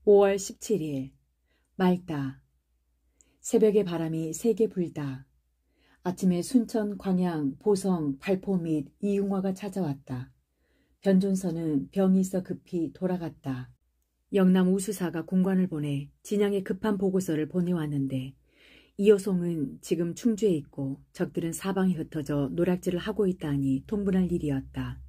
5월 17일 맑다. 새벽에 바람이 세게 불다. 아침에 순천, 광양, 보성, 발포 및 이응화가 찾아왔다. 변존서는 병이 있어 급히 돌아갔다. 영남 우수사가 공관을 보내 진양에 급한 보고서를 보내왔는데 이호송은 지금 충주에 있고 적들은 사방에 흩어져 노략질을 하고 있다니 통분할 일이었다.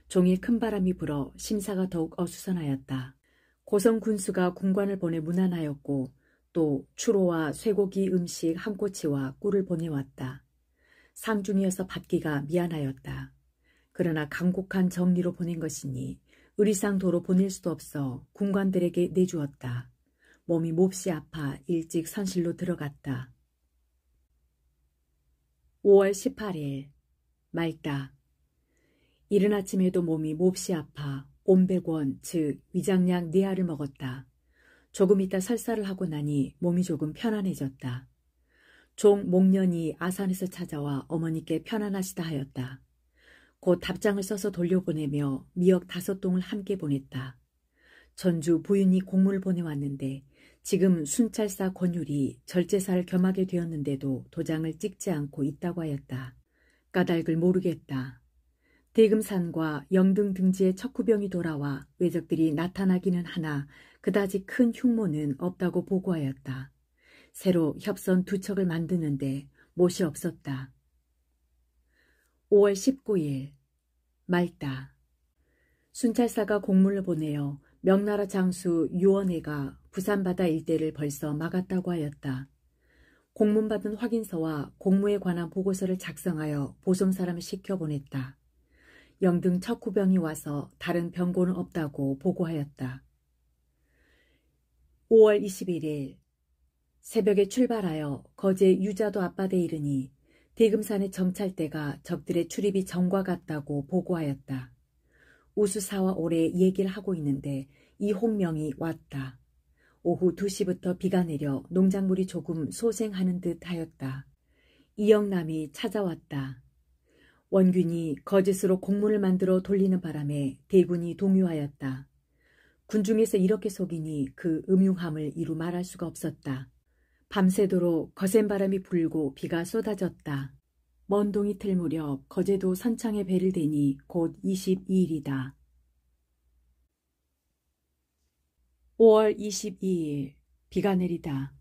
종일 큰 바람이 불어 심사가 더욱 어수선하였다. 고성 군수가 공관을 보내 문안하였고 또 추로와 쇠고기 음식 한 꼬치와 꿀을 보내왔다. 상중이어서 받기가 미안하였다. 그러나 간곡한 정리로 보낸 것이니 의리상도로 보낼 수도 없어 군관들에게 내주었다. 몸이 몹시 아파 일찍 선실로 들어갔다. 5월 18일 맑다. 이른 아침에도 몸이 몹시 아파 온백원 즉 위장약 4알을 먹었다. 조금 있다 설사를 하고 나니 몸이 조금 편안해졌다. 종 목련이 아산에서 찾아와 어머니께 편안하시다 하였다. 곧 답장을 써서 돌려보내며 미역 5동을 함께 보냈다. 전주 부윤이 공문을 보내왔는데 지금 순찰사 권율이 절제사를 겸하게 되었는데도 도장을 찍지 않고 있다고 하였다. 까닭을 모르겠다. 대금산과 영등 등지의 척후병이 돌아와 왜적들이 나타나기는 하나 그다지 큰 흉모는 없다고 보고하였다. 새로 협선 2척을 만드는데 못이 없었다. 5월 19일 맑다. 순찰사가 공문을 보내어 명나라 장수 유원회가 부산바다 일대를 벌써 막았다고 하였다. 공문받은 확인서와 공무에 관한 보고서를 작성하여 보송사람을 시켜보냈다. 영등 척후병이 와서 다른 병고는 없다고 보고하였다. 5월 21일 새벽에 출발하여 거제 유자도 앞바다에 이르니 대금산의 정찰대가 적들의 출입이 전과 같다고 보고하였다. 우수사와 오래 얘기를 하고 있는데 이홍명이 왔다. 오후 2시부터 비가 내려 농작물이 조금 소생하는 듯 하였다. 이영남이 찾아왔다. 원균이 거짓으로 공문을 만들어 돌리는 바람에 대군이 동요하였다. 군중에서 이렇게 속이니 그 음흉함을 이루 말할 수가 없었다. 밤새도록 거센 바람이 불고 비가 쏟아졌다. 먼 동이 틀 무렵 거제도 선창에 배를 대니 곧 22일이다. 5월 22일 비가 내리다.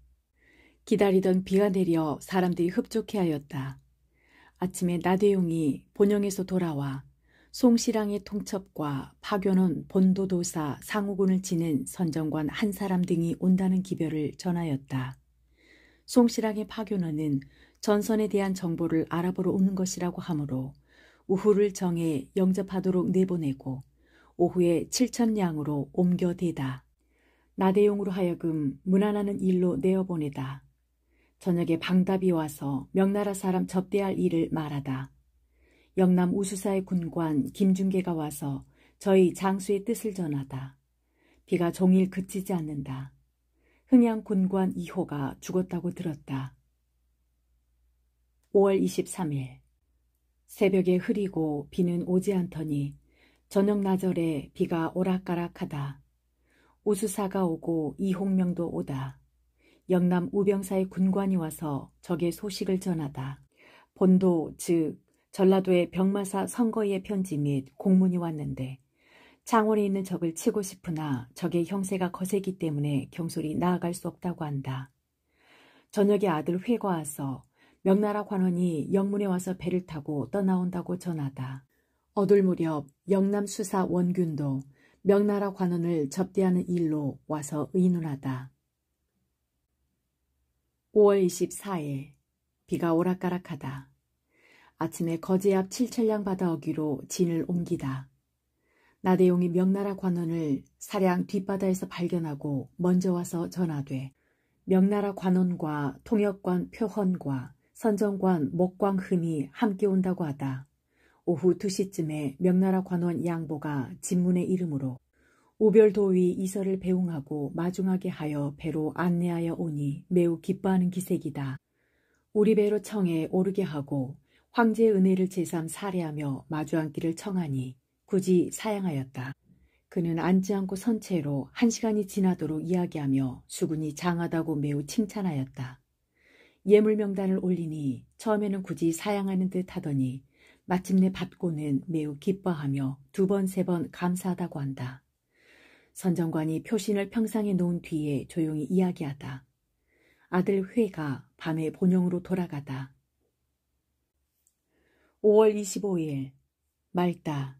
기다리던 비가 내려 사람들이 흡족해하였다. 아침에 나대용이 본영에서 돌아와 송시랑의 통첩과 파견원 본도도사 상우군을 지낸 선정관 한 사람 등이 온다는 기별을 전하였다. 송시랑의 파견원은 전선에 대한 정보를 알아보러 오는 것이라고 하므로 우후를 정해 영접하도록 내보내고 오후에 7,000량으로 옮겨대다. 나대용으로 하여금 문안하는 일로 내어보내다. 저녁에 방답이 와서 명나라 사람 접대할 일을 말하다. 영남 우수사의 군관 김중계가 와서 저희 장수의 뜻을 전하다. 비가 종일 그치지 않는다. 흥양 군관 2호가 죽었다고 들었다. 5월 23일 새벽에 흐리고 비는 오지 않더니 저녁 나절에 비가 오락가락하다. 우수사가 오고 이홍명도 오다. 영남 우병사의 군관이 와서 적의 소식을 전하다. 본도 즉 전라도의 병마사 선거의 편지 및 공문이 왔는데 창원에 있는 적을 치고 싶으나 적의 형세가 거세기 때문에 경솔히 나아갈 수 없다고 한다. 저녁에 아들 회가 와서 명나라 관원이 영문에 와서 배를 타고 떠나온다고 전하다. 어둘 무렵 영남 수사 원균도 명나라 관원을 접대하는 일로 와서 의논하다. 5월 24일 비가 오락가락하다. 아침에 거제 앞 칠천량 바다 어귀로 진을 옮기다. 나대용이 명나라 관원을 사량 뒷바다에서 발견하고 먼저 와서 전하되 명나라 관원과 통역관 표헌과 선정관 목광흠이 함께 온다고 하다. 오후 2시쯤에 명나라 관원 양보가 진문에 이르므로 우별도의 이설을 배웅하고 마중하게 하여 배로 안내하여 오니 매우 기뻐하는 기색이다. 우리 배로 청에 오르게 하고 황제의 은혜를 제삼 사례하며 마주앉기를 청하니 굳이 사양하였다. 그는 앉지 않고 선체로 1시간이 지나도록 이야기하며 수군이 장하다고 매우 칭찬하였다. 예물명단을 올리니 처음에는 굳이 사양하는 듯 하더니 마침내 받고는 매우 기뻐하며 2번, 3번 감사하다고 한다. 선정관이 표신을 평상에 놓은 뒤에 조용히 이야기하다. 아들 회가 밤에 본영으로 돌아가다. 5월 25일 맑다.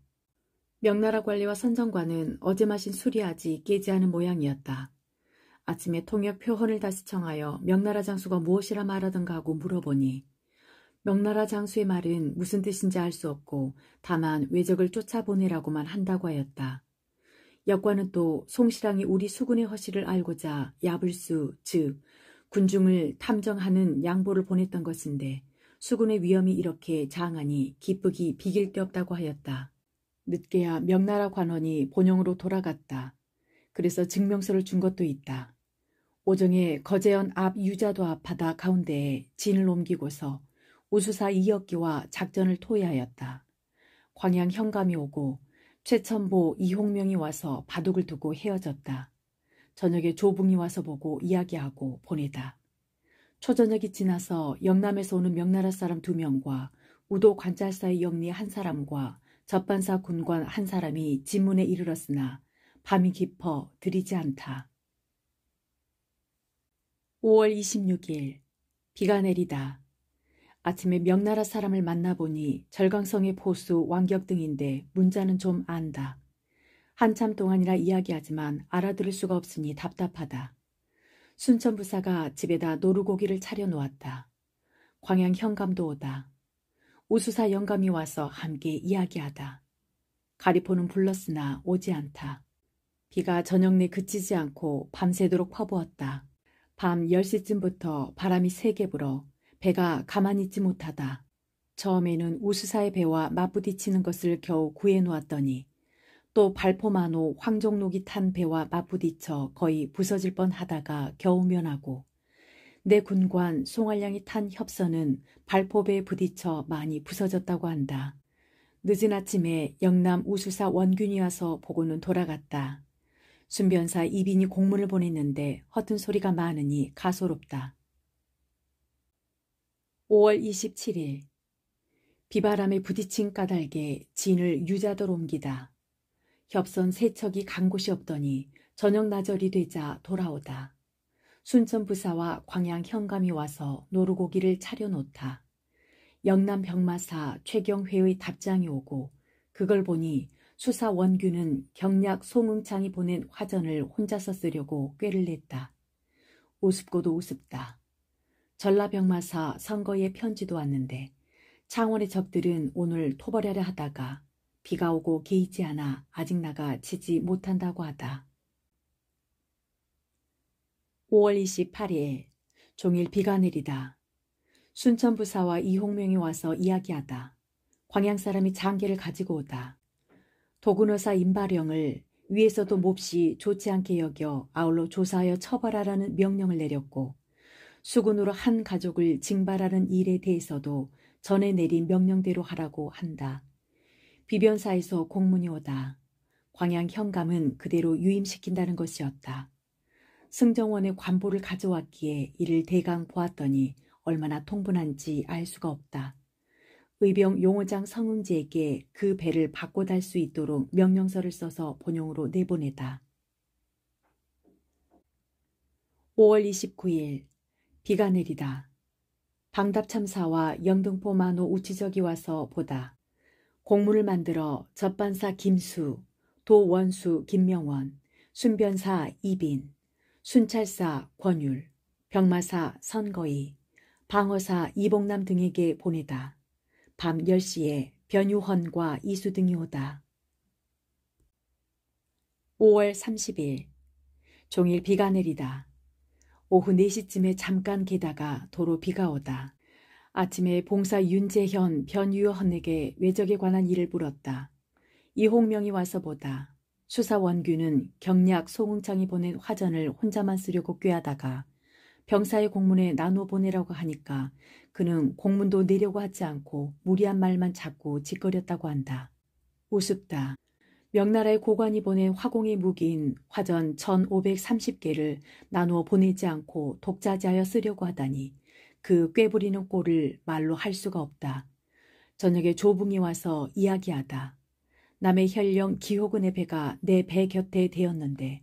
명나라 관리와 선정관은 어제 마신 술이 아직 깨지 않은 모양이었다. 아침에 통역 표헌을 다시 청하여 명나라 장수가 무엇이라 말하던가 하고 물어보니 명나라 장수의 말은 무슨 뜻인지 알 수 없고 다만 외적을 쫓아보내라고만 한다고 하였다. 역관은 또 송시랑이 우리 수군의 허실을 알고자 야불수 즉 군중을 탐정하는 양보를 보냈던 것인데 수군의 위험이 이렇게 장하니 기쁘기 비길 데 없다고 하였다. 늦게야 명나라 관원이 본영으로 돌아갔다. 그래서 증명서를 준 것도 있다. 오정에 거제현 앞 유자도 앞 바다 가운데에 진을 옮기고서 우수사 이역기와 작전을 토의하였다. 광양 현감이 오고 최천보 이홍명이 와서 바둑을 두고 헤어졌다. 저녁에 조붕이 와서 보고 이야기하고 보내다. 초저녁이 지나서 영남에서 오는 명나라 사람 2명과 우도 관찰사의 영리 1사람과 접반사 군관 1사람이 진문에 이르렀으나 밤이 깊어 들이지 않다. 5월 26일 비가 내리다. 아침에 명나라 사람을 만나보니 절강성의 포수 왕격 등인데 문자는 좀 안다. 한참 동안이라 이야기하지만 알아들을 수가 없으니 답답하다. 순천부사가 집에다 노루고기를 차려놓았다. 광양 현감도 오다. 우수사 영감이 와서 함께 이야기하다. 가리포는 불렀으나 오지 않다. 비가 저녁 내 그치지 않고 밤새도록 퍼부었다. 밤 10시쯤부터 바람이 세게 불어 배가 가만히 있지 못하다. 처음에는 우수사의 배와 맞부딪히는 것을 겨우 구해놓았더니 또 발포만호 황종록이 탄 배와 맞부딪혀 거의 부서질 뻔하다가 겨우 면하고 내 군관 송알량이 탄 협선은 발포배에 부딪혀 많이 부서졌다고 한다. 늦은 아침에 영남 우수사 원균이 와서 보고는 돌아갔다. 순변사 이빈이 공문을 보냈는데 허튼 소리가 많으니 가소롭다. 5월 27일 비바람에 부딪힌 까닭에 진을 유자도로 옮기다. 협선 세척이 간 곳이 없더니 저녁 나절이 되자 돌아오다. 순천부사와 광양 현감이 와서 노루고기를 차려놓다. 영남 병마사 최경회의 답장이 오고 그걸 보니 수사 원균은 경략 송응창이 보낸 화전을 혼자서 쓰려고 꾀를 냈다. 우습고도 우습다. 전라병마사 선거의 편지도 왔는데 창원의 적들은 오늘 토벌하려 하다가 비가 오고 개의치 않아 아직 나가 치지 못한다고 하다. 5월 28일 종일 비가 내리다. 순천부사와 이홍명이 와서 이야기하다. 광양 사람이 장계를 가지고 오다. 도군어사 임바령을 위에서도 몹시 좋지 않게 여겨 아울러 조사하여 처벌하라는 명령을 내렸고 수군으로 한 가족을 징발하는 일에 대해서도 전에 내린 명령대로 하라고 한다. 비변사에서 공문이 오다. 광양 현감은 그대로 유임시킨다는 것이었다. 승정원의 관보를 가져왔기에 이를 대강 보았더니 얼마나 통분한지 알 수가 없다. 의병 용호장 성응지에게 그 배를 바꿔 달 수 있도록 명령서를 써서 본용으로 내보내다. 5월 29일 비가 내리다. 방답참사와 영등포 만호 우치적이 와서 보다. 공문을 만들어 접반사 김수, 도원수 김명원, 순변사 이빈, 순찰사 권율, 병마사 선거희, 방어사 이봉남 등에게 보내다. 밤 10시에 변유헌과 이수 등이 오다. 5월 30일 종일 비가 내리다. 오후 4시쯤에 잠깐 개다가 도로 비가 오다. 아침에 봉사 윤재현, 변유헌에게 외적에 관한 일을 물었다. 이홍명이 와서 보다. 수사 원규는 경략 송응창이 보낸 화전을 혼자만 쓰려고 꾀하다가 병사의 공문에 나눠 보내라고 하니까 그는 공문도 내려고 하지 않고 무리한 말만 자꾸 짓거렸다고 한다. 우습다. 명나라의 고관이 보낸 화공의 무기인 화전 1530개를 나누어 보내지 않고 독자지하여 쓰려고 하다니 그 꾀부리는 꼴을 말로 할 수가 없다. 저녁에 조붕이 와서 이야기하다. 남의 혈령 기호근의 배가 내 배 곁에 대었는데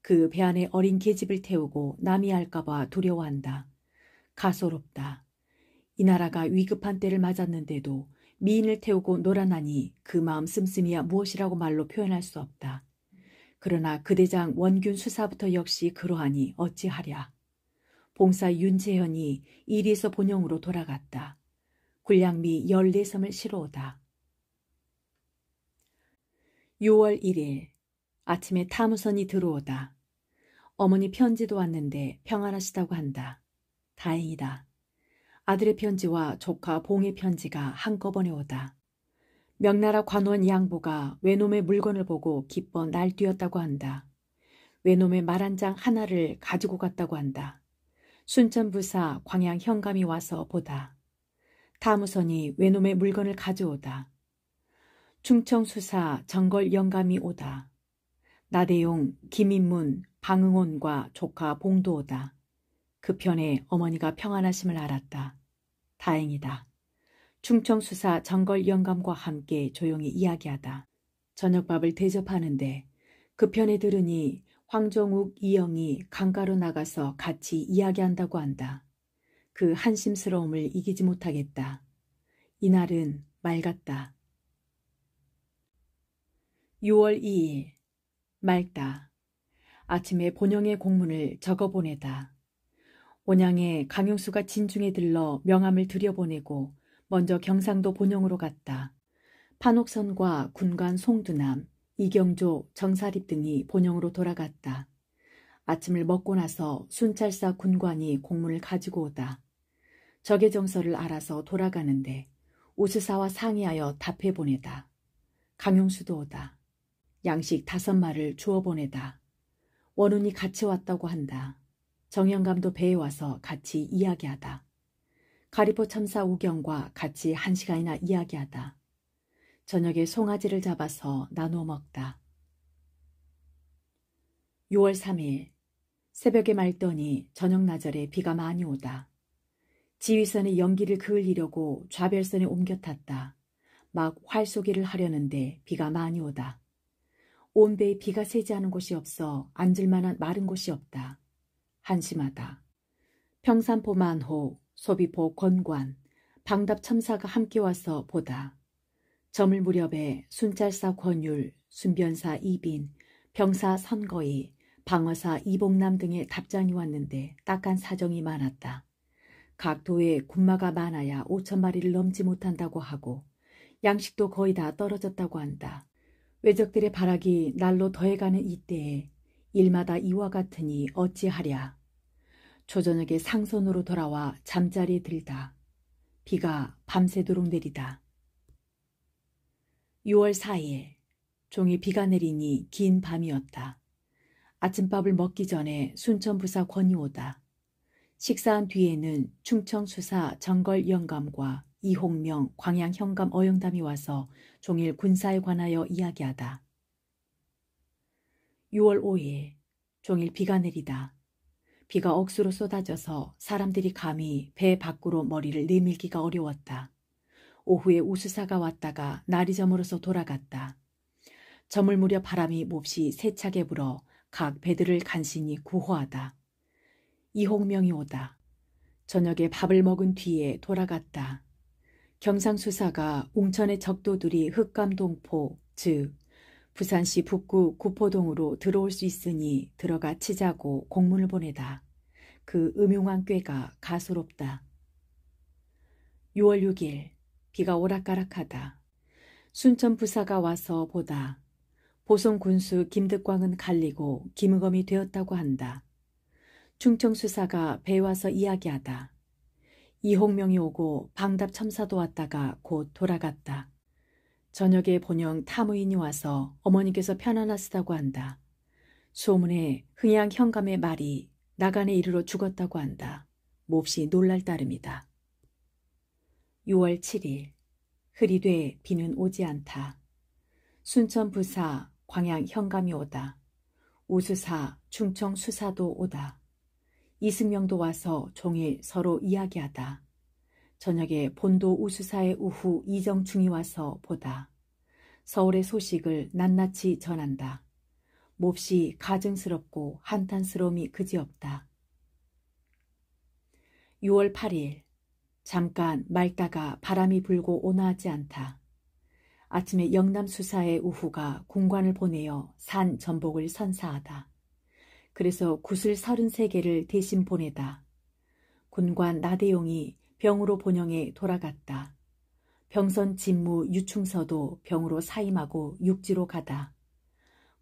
그 배 안에 어린 계집을 태우고 남이 알까봐 두려워한다. 가소롭다. 이 나라가 위급한 때를 맞았는데도 미인을 태우고 놀아나니 그 마음 씀씀이야 무엇이라고 말로 표현할 수 없다. 그러나 그 대장 원균 수사부터 역시 그러하니 어찌하랴. 봉사 윤재현이 이리에서 본영으로 돌아갔다. 군량미 14섬을 실어오다. 6월 1일 아침에 타무선이 들어오다. 어머니 편지도 왔는데 평안하시다고 한다. 다행이다. 아들의 편지와 조카 봉의 편지가 한꺼번에 오다. 명나라 관원 양보가 외놈의 물건을 보고 기뻐 날뛰었다고 한다. 외놈의 말 한 장 하나를 가지고 갔다고 한다. 순천부사 광양 현감이 와서 보다. 타무선이 외놈의 물건을 가져오다. 충청수사 정걸 영감이 오다. 나대용, 김인문, 방응온과 조카 봉도 오다. 그 편에 어머니가 평안하심을 알았다. 다행이다. 충청수사 정걸 영감과 함께 조용히 이야기하다. 저녁밥을 대접하는데 그 편에 들으니 황정욱, 이영이 강가로 나가서 같이 이야기한다고 한다. 그 한심스러움을 이기지 못하겠다. 이날은 맑았다. 6월 2일 맑다. 아침에 본영의 공문을 적어보내다. 온양에 강용수가 진중에 들러 명함을 들여보내고 먼저 경상도 본영으로 갔다. 판옥선과 군관 송두남, 이경조, 정사립 등이 본영으로 돌아갔다. 아침을 먹고 나서 순찰사 군관이 공문을 가지고 오다. 적의 정서를 알아서 돌아가는데 우수사와 상의하여 답해 보내다. 강용수도 오다. 양식 5마를 주워 보내다. 원훈이 같이 왔다고 한다. 정영감도 배에 와서 같이 이야기하다. 가리포 참사 우경과 같이 1시간이나 이야기하다. 저녁에 송아지를 잡아서 나누어 먹다. 6월 3일 새벽에 맑더니 저녁 나절에 비가 많이 오다. 지휘선의 연기를 그을리려고 좌별선에 옮겨 탔다. 막 활쏘기를 하려는데 비가 많이 오다. 온 배에 비가 새지 않은 곳이 없어 앉을 만한 마른 곳이 없다. 한심하다. 평산포 만호, 소비포 권관, 방답 첨사가 함께 와서 보다. 저물 무렵에 순찰사 권율, 순변사 이빈, 병사 선거희, 방어사 이봉남 등의 답장이 왔는데 딱한 사정이 많았다. 각 도에 군마가 많아야 5,000마리를 넘지 못한다고 하고 양식도 거의 다 떨어졌다고 한다. 외적들의 발악이 날로 더해가는 이때에 일마다 이와 같으니 어찌하랴. 초저녁에 상선으로 돌아와 잠자리에 들다. 비가 밤새도록 내리다. 6월 4일 종일 비가 내리니 긴 밤이었다. 아침밥을 먹기 전에 순천부사 권유오다. 식사한 뒤에는 충청수사 정걸 영감과 이홍명 광양 현감 어영담이 와서 종일 군사에 관하여 이야기하다. 6월 5일 종일 비가 내리다. 비가 억수로 쏟아져서 사람들이 감히 배 밖으로 머리를 내밀기가 어려웠다. 오후에 우수사가 왔다가 날이 저물어서 돌아갔다. 저물 무렵 바람이 몹시 세차게 불어 각 배들을 간신히 구호하다. 이홍명이 오다. 저녁에 밥을 먹은 뒤에 돌아갔다. 경상수사가 웅천의 적도들이 흑감동포, 즉 부산시 북구 구포동으로 들어올 수 있으니 들어가 치자고 공문을 보내다. 그 음흉한 꾀가 가소롭다. 6월 6일 비가 오락가락하다. 순천부사가 와서 보다. 보성군수 김득광은 갈리고 김의검이 되었다고 한다. 충청수사가 배에 와서 이야기하다. 이홍명이 오고 방답첨사도 왔다가 곧 돌아갔다. 저녁에 본영 탐의인이 와서 어머니께서 편안하시다고 한다. 소문에 흥양 현감의 말이 나간에 이르러 죽었다고 한다. 몹시 놀랄 따름이다. 6월 7일 흐리되 비는 오지 않다. 순천부사 광양 현감이 오다. 우수사 충청수사도 오다. 이승명도 와서 종일 서로 이야기하다. 저녁에 본도 우수사의 우후 이정중이 와서 보다. 서울의 소식을 낱낱이 전한다. 몹시 가증스럽고 한탄스러움이 그지없다. 6월 8일 잠깐 맑다가 바람이 불고 온화하지 않다. 아침에 영남수사의 우후가 군관을 보내어 산 전복을 선사하다. 그래서 굿을 33개를 대신 보내다. 군관 나대용이 병으로 본영에 돌아갔다. 병선 진무 유충서도 병으로 사임하고 육지로 가다.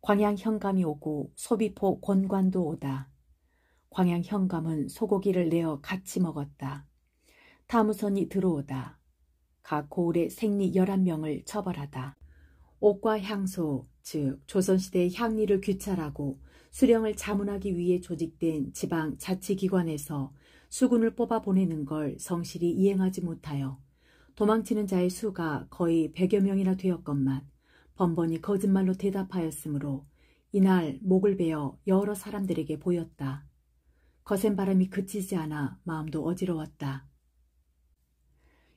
광양 현감이 오고 소비포 권관도 오다. 광양 현감은 소고기를 내어 같이 먹었다. 타무선이 들어오다. 각 고을의 생리 11명을 처벌하다. 옥과 향소, 즉 조선시대의 향리를 규찰하고 수령을 자문하기 위해 조직된 지방 자치기관에서 수군을 뽑아 보내는 걸 성실히 이행하지 못하여 도망치는 자의 수가 거의 100여 명이나 되었건만 번번이 거짓말로 대답하였으므로 이날 목을 베어 여러 사람들에게 보였다. 거센 바람이 그치지 않아 마음도 어지러웠다.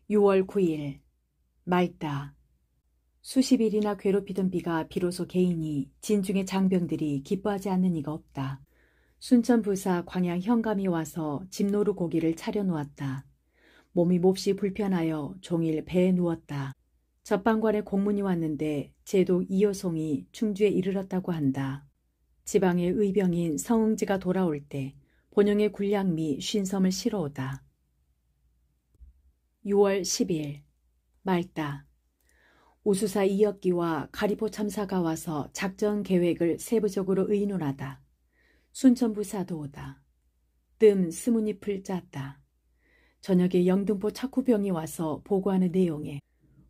6월 9일 맑다. 수십 일이나 괴롭히던 비가 비로소 개이니 진중의 장병들이 기뻐하지 않는 이가 없다. 순천부사 광양 현감이 와서 집노루 고기를 차려놓았다. 몸이 몹시 불편하여 종일 배에 누웠다. 접방관에 공문이 왔는데 제독 이효송이 충주에 이르렀다고 한다. 지방의 의병인 성응지가 돌아올 때 본영의 군량미 50섬을 실어오다. 6월 10일 맑다. 우수사 이역기와 가리포 참사가 와서 작전 계획을 세부적으로 의논하다. 순천부사도 오다. 뜸 스뭇잎을 짰다. 저녁에 영등포 척후병이 와서 보고하는 내용에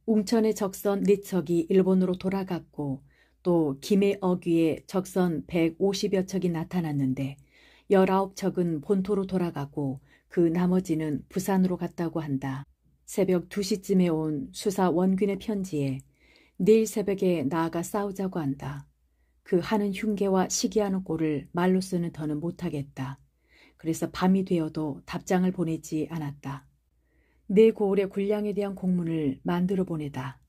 웅천의 적선 4척이 일본으로 돌아갔고 또 김해 어귀에 적선 150여 척이 나타났는데 19척은 본토로 돌아가고 그 나머지는 부산으로 갔다고 한다. 새벽 2시쯤에 온 수사 원균의 편지에 내일 새벽에 나아가 싸우자고 한다. 그 하는 흉계와 시기하는 꼴을 말로 쓰는 더는 못하겠다. 그래서 밤이 되어도 답장을 보내지 않았다. 내 고을의 군량에 대한 공문을 만들어 보내다.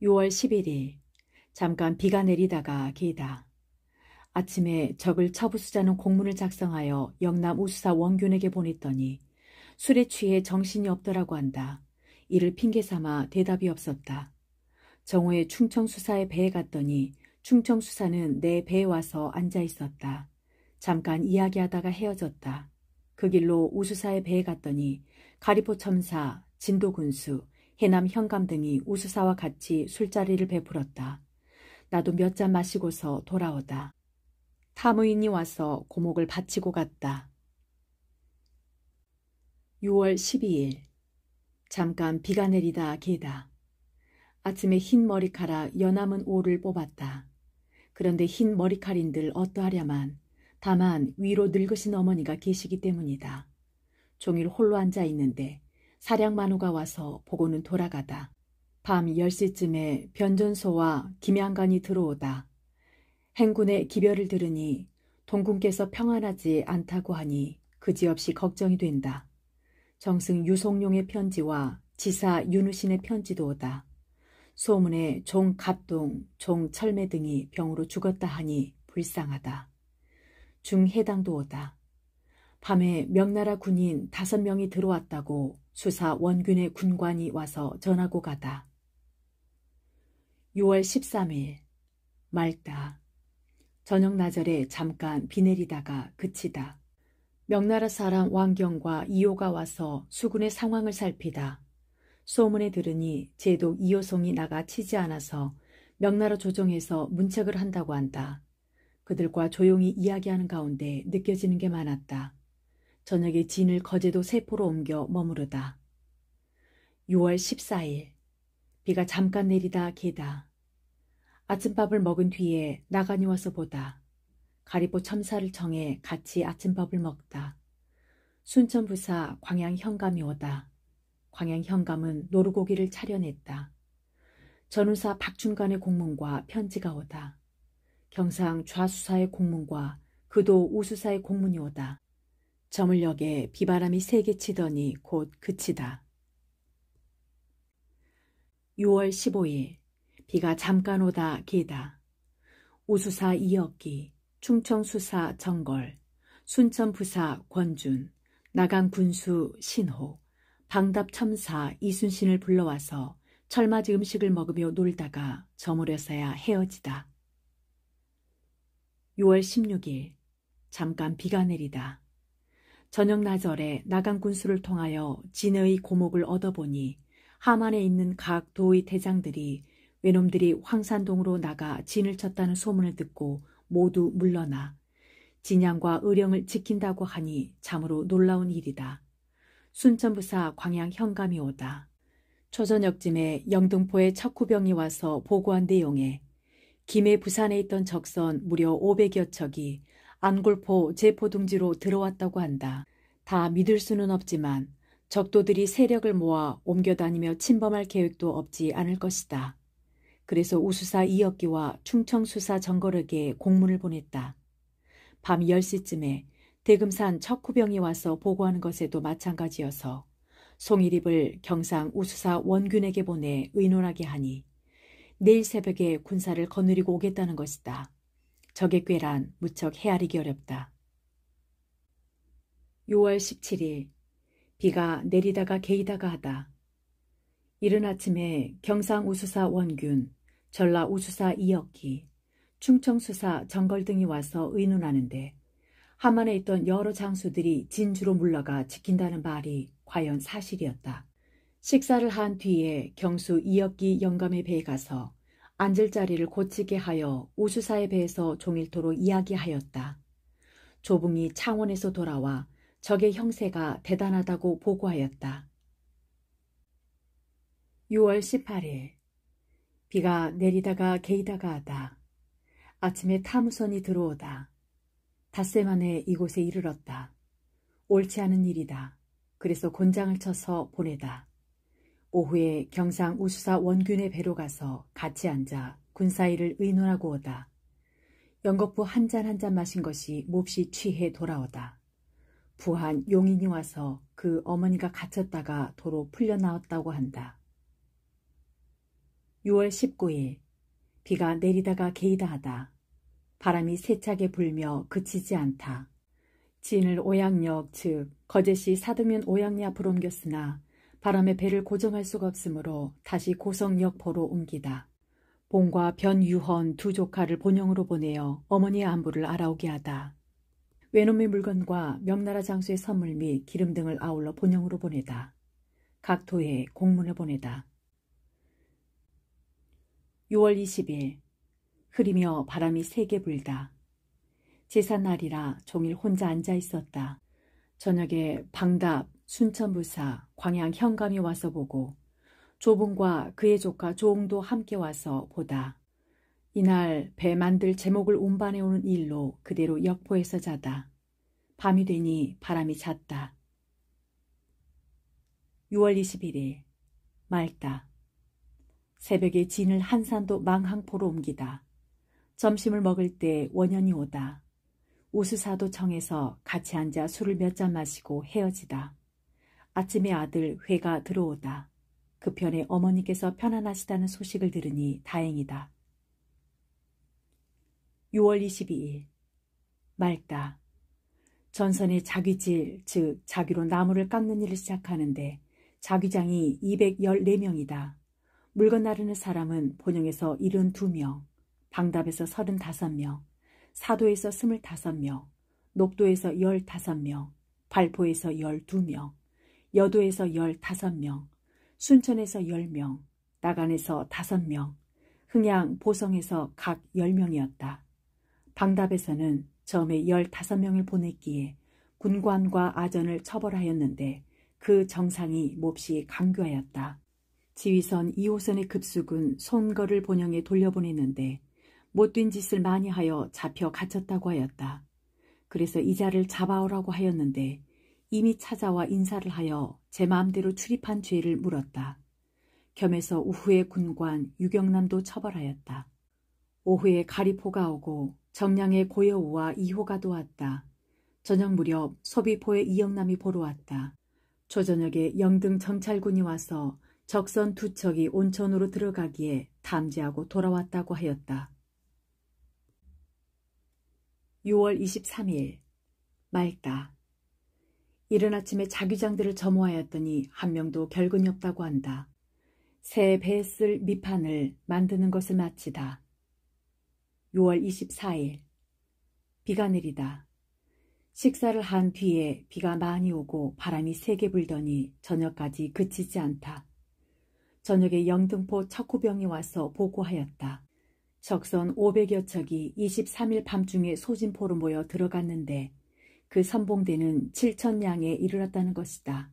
6월 11일 잠깐 비가 내리다가 개다. 아침에 적을 처부수자는 공문을 작성하여 영남 우수사 원균에게 보냈더니 술에 취해 정신이 없더라고 한다. 이를 핑계삼아 대답이 없었다. 정오에 충청수사의 배에 갔더니 충청수사는 내 배에 와서 앉아 있었다. 잠깐 이야기하다가 헤어졌다. 그 길로 우수사의 배에 갔더니 가리포 첨사, 진도군수, 해남 현감 등이 우수사와 같이 술자리를 베풀었다. 나도 몇 잔 마시고서 돌아오다. 탐의인이 와서 고목을 바치고 갔다. 6월 12일 잠깐 비가 내리다 개다. 아침에 흰 머리카락 연함은 오를 뽑았다. 그런데 흰 머리칼인들 어떠하랴만 다만 위로 늙으신 어머니가 계시기 때문이다. 종일 홀로 앉아 있는데 사량만우가 와서 보고는 돌아가다. 밤 10시쯤에 변전소와 김양간이 들어오다. 행군의 기별을 들으니 동군께서 평안하지 않다고 하니 그지없이 걱정이 된다. 정승 유송룡의 편지와 지사 윤우신의 편지도 오다. 소문에 종 갑동, 종 철매 등이 병으로 죽었다 하니 불쌍하다. 중해당도 오다. 밤에 명나라 군인 5명이 들어왔다고 수사 원균의 군관이 와서 전하고 가다. 6월 13일 맑다. 저녁 나절에 잠깐 비 내리다가 그치다. 명나라 사람 왕경과 이호가 와서 수군의 상황을 살피다. 소문에 들으니 제독 이호송이 나가 치지 않아서 명나라 조정에서 문책을 한다고 한다. 그들과 조용히 이야기하는 가운데 느껴지는 게 많았다. 저녁에 진을 거제도 세포로 옮겨 머무르다. 6월 14일 비가 잠깐 내리다 개다. 아침밥을 먹은 뒤에 나간이 와서 보다. 가리보 첨사를 청해 같이 아침밥을 먹다. 순천부사 광양현감이 오다. 광양현감은 노루고기를 차려냈다. 전우사 박춘관의 공문과 편지가 오다. 경상 좌수사의 공문과 그도 우수사의 공문이 오다. 저물녘에 비바람이 세게 치더니 곧 그치다. 6월 15일 비가 잠깐 오다 개다. 우수사 이억기, 충청수사 정걸, 순천부사 권준, 나강군수 신호, 방답첨사 이순신을 불러와서 철맞이 음식을 먹으며 놀다가 저물어서야 헤어지다. 6월 16일 잠깐 비가 내리다. 저녁 나절에 나강군수를 통하여 진의 고목을 얻어보니 함안에 있는 각 도의 대장들이 외놈들이 황산동으로 나가 진을 쳤다는 소문을 듣고 모두 물러나 진양과 의령을 지킨다고 하니 참으로 놀라운 일이다. 순천부사 광양현감이 오다. 초저녁쯤에 영등포에 척후병이 와서 보고한 내용에 김해 부산에 있던 적선 무려 500여 척이 안골포 제포둥지로 들어왔다고 한다. 다 믿을 수는 없지만 적도들이 세력을 모아 옮겨다니며 침범할 계획도 없지 않을 것이다. 그래서 우수사 이억기와 충청수사 정거르게 공문을 보냈다. 밤 10시쯤에 대금산 척후병이 와서 보고하는 것에도 마찬가지여서 송일입을 경상 우수사 원균에게 보내 의논하게 하니 내일 새벽에 군사를 거느리고 오겠다는 것이다. 적의 꾀란 무척 헤아리기 어렵다. 6월 17일 비가 내리다가 개이다가 하다. 이른 아침에 경상 우수사 원균, 전라 우수사 이억기, 충청수사 정걸 등이 와서 의논하는데 함안에 있던 여러 장수들이 진주로 물러가 지킨다는 말이 과연 사실이었다. 식사를 한 뒤에 경수 이억기 영감의 배에 가서 앉을 자리를 고치게 하여 우수사의 배에서 종일토록 이야기하였다. 조붕이 창원에서 돌아와 적의 형세가 대단하다고 보고하였다. 6월 18일 비가 내리다가 개이다가 하다. 아침에 타무선이 들어오다. 닷새 만에 이곳에 이르렀다. 옳지 않은 일이다. 그래서 곤장을 쳐서 보내다. 오후에 경상 우수사 원균의 배로 가서 같이 앉아 군사일을 의논하고 오다. 연거푸 한 잔 한 잔 마신 것이 몹시 취해 돌아오다. 부한 용인이 와서 그 어머니가 갇혔다가 도로 풀려나왔다고 한다. 6월 19일 비가 내리다가 개이다 하다. 바람이 세차게 불며 그치지 않다. 진을 오양역 즉 거제시 사등면 오양리 앞으로 옮겼으나 바람에 배를 고정할 수가 없으므로 다시 고성역포로 옮기다. 봉과 변유헌 두 조카를 본영으로 보내어 어머니의 안부를 알아오게 하다. 외놈의 물건과 명나라 장수의 선물 및 기름 등을 아울러 본영으로 보내다. 각 도에 공문을 보내다. 6월 20일 흐리며 바람이 세게 불다. 제삿날이라 종일 혼자 앉아 있었다. 저녁에 방답, 순천부사, 광양현감이 와서 보고 조봉과 그의 조카 조옹도 함께 와서 보다. 이날 배 만들 제목을 운반해 오는 일로 그대로 역포에서 자다. 밤이 되니 바람이 잤다. 6월 21일 맑다. 새벽에 진을 한산도 망항포로 옮기다. 점심을 먹을 때 원현이 오다. 우수사도 청에서 같이 앉아 술을 몇 잔 마시고 헤어지다. 아침에 아들 회가 들어오다. 그 편에 어머니께서 편안하시다는 소식을 들으니 다행이다. 6월 22일 맑다. 전선의 자귀질, 즉 자귀로 나무를 깎는 일을 시작하는데 자귀장이 214명이다. 물건 나르는 사람은 본영에서 72명, 방답에서 35명, 사도에서 25명, 녹도에서 15명, 발포에서 12명, 여도에서 15명, 순천에서 10명, 나간에서 5명, 흥양, 보성에서 각 10명이었다. 방답에서는 처음에 15명을 보냈기에 군관과 아전을 처벌하였는데 그 정상이 몹시 강교하였다. 지휘선 2호선의 급수군 손거를 본영에 돌려보냈는데 못된 짓을 많이 하여 잡혀 갇혔다고 하였다. 그래서 이자를 잡아오라고 하였는데 이미 찾아와 인사를 하여 제 마음대로 출입한 죄를 물었다. 겸해서 우후에 군관 유경남도 처벌하였다. 오후에 가리포가 오고 정량의 고여우와 이호가 도왔다. 저녁 무렵 소비포의 이영남이 보러 왔다. 초저녁에 영등 정찰군이 와서 적선 2척이 온천으로 들어가기에 탐지하고 돌아왔다고 하였다. 6월 23일 맑다. 이른 아침에 자귀장들을 점호하였더니 한 명도 결근이 없다고 한다. 새 배에 쓸 밑판을 만드는 것을 마치다. 6월 24일 비가 내리다. 식사를 한 뒤에 비가 많이 오고 바람이 세게 불더니 저녁까지 그치지 않다. 저녁에 영등포 척후병이 와서 보고하였다. 적선 500여 척이 23일 밤중에 소진포로 모여 들어갔는데 그 선봉대는 7,000량에 이르렀다는 것이다.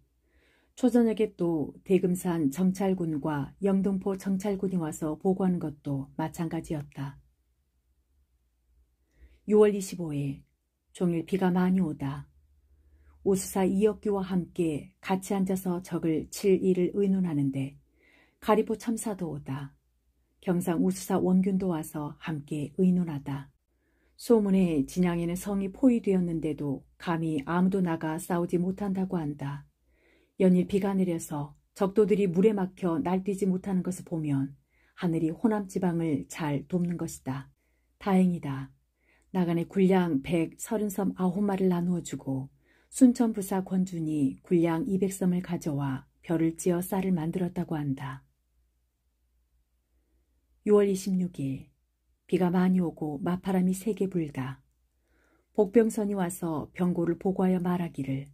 초저녁에 또 대금산 정찰군과 영등포 정찰군이 와서 보고하는 것도 마찬가지였다. 6월 25일 종일 비가 많이 오다. 우수사 이혁규와 함께 같이 앉아서 적을 칠 일을 의논하는데 가리포 첨사도 오다. 경상 우수사 원균도 와서 함께 의논하다. 소문에 진양에는 성이 포위되었는데도 감히 아무도 나가 싸우지 못한다고 한다. 연일 비가 내려서 적도들이 물에 막혀 날뛰지 못하는 것을 보면 하늘이 호남 지방을 잘 돕는 것이다. 다행이다. 나간에 군량 130섬 9마리를 나누어 주고 순천부사 권준이 군량 200섬을 가져와 별을 찌어 쌀을 만들었다고 한다. 6월 26일 비가 많이 오고 맞바람이 세게 불다. 복병선이 와서 병고를 보고하여 말하기를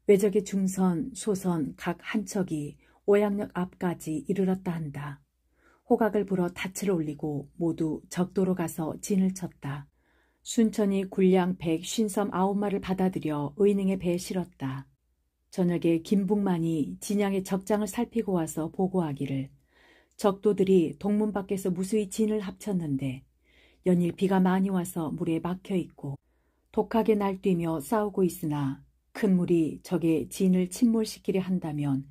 외적의 중선, 소선 각 한 척이 오양역 앞까지 이르렀다 한다. 호각을 불어 닻을 올리고 모두 적도로 가서 진을 쳤다. 순천이 군량 150섬 9마를 받아들여 의능의 배에 실었다. 저녁에 김북만이 진양의 적장을 살피고 와서 보고하기를 적도들이 동문 밖에서 무수히 진을 합쳤는데 연일 비가 많이 와서 물에 막혀있고 독하게 날뛰며 싸우고 있으나 큰 물이 적의 진을 침몰시키려 한다면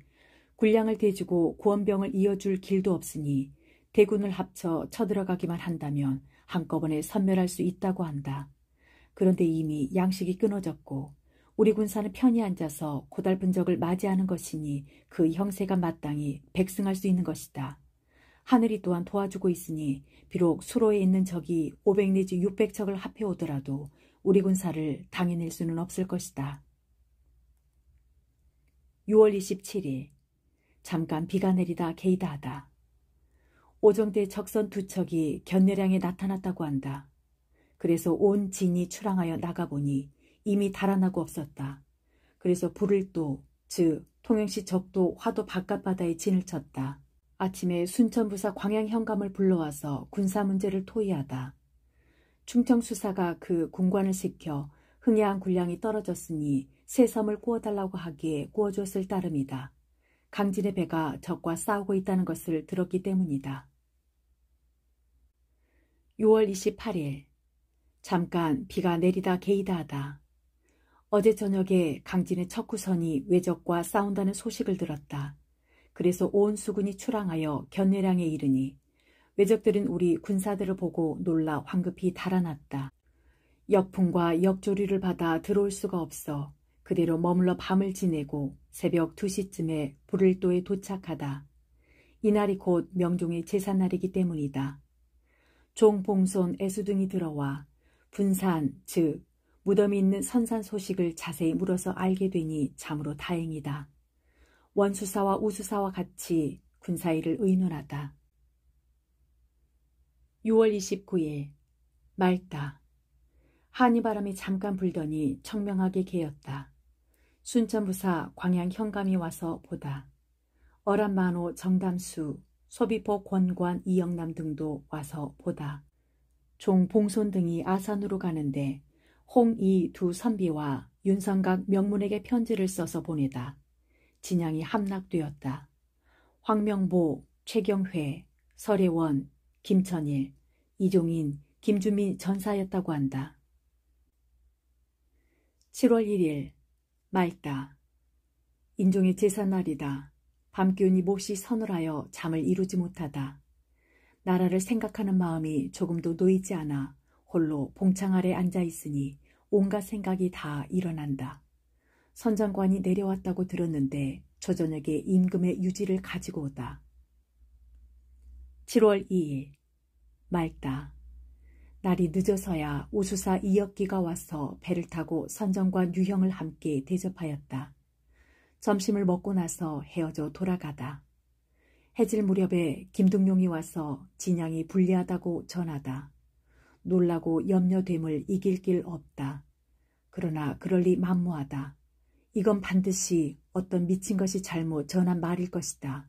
군량을 대주고 구원병을 이어줄 길도 없으니 대군을 합쳐 쳐들어가기만 한다면 한꺼번에 섬멸할 수 있다고 한다. 그런데 이미 양식이 끊어졌고 우리 군사는 편히 앉아서 고달픈 적을 맞이하는 것이니 그 형세가 마땅히 백승할 수 있는 것이다. 하늘이 또한 도와주고 있으니 비록 수로에 있는 적이 500 내지 600척을 합해오더라도 우리 군사를 당해낼 수는 없을 것이다. 6월 27일 잠깐 비가 내리다 개이다하다. 오정대 적선 2척이 견내량에 나타났다고 한다. 그래서 온 진이 출항하여 나가보니 이미 달아나고 없었다. 그래서 불을 또, 즉 통영시 적도 화도 바깥바다에 진을 쳤다. 아침에 순천부사 광양현감을 불러와서 군사 문제를 토의하다. 충청수사가 그 군관을 시켜 흥양 군량이 떨어졌으니 새 섬을 구워달라고 하기에 구워줬을 따름이다. 강진의 배가 적과 싸우고 있다는 것을 들었기 때문이다. 6월 28일 잠깐 비가 내리다 개이다 하다. 어제 저녁에 강진의 척후선이 외적과 싸운다는 소식을 들었다. 그래서 온 수군이 출항하여 견내량에 이르니 외적들은 우리 군사들을 보고 놀라 황급히 달아났다. 역풍과 역조리를 받아 들어올 수가 없어 그대로 머물러 밤을 지내고 새벽 2시쯤에 불을도에 도착하다. 이날이 곧 명종의 제삿날이기 때문이다. 종봉손 애수등이 들어와 분산 즉 무덤이 있는 선산 소식을 자세히 물어서 알게 되니 참으로 다행이다. 원수사와 우수사와 같이 군사일을 의논하다. 6월 29일 맑다. 한이바람이 잠깐 불더니 청명하게 개었다. 순천부사 광양 현감이 와서 보다. 어란만호 정담수, 소비포 권관 이영남 등도 와서 보다. 종 봉손 등이 아산으로 가는데 홍이 두 선비와 윤성각 명문에게 편지를 써서 보내다. 진양이 함락되었다. 황명보, 최경회, 설혜원, 김천일, 이종인, 김주민 전사였다고 한다. 7월 1일 맑다. 인종의 제삿날이다. 밤기운이 몹시 서늘하여 잠을 이루지 못하다. 나라를 생각하는 마음이 조금도 놓이지 않아 홀로 봉창 아래 앉아있으니 온갖 생각이 다 일어난다. 선장관이 내려왔다고 들었는데 저저녁에 임금의 유지를 가지고 오다. 7월 2일 맑다. 날이 늦어서야 우수사 이역기가 와서 배를 타고 선정관 유형을 함께 대접하였다. 점심을 먹고 나서 헤어져 돌아가다. 해질 무렵에 김등룡이 와서 진양이 불리하다고 전하다. 놀라고 염려됨을 이길 길 없다. 그러나 그럴 리 만무하다. 이건 반드시 어떤 미친 것이 잘못 전한 말일 것이다.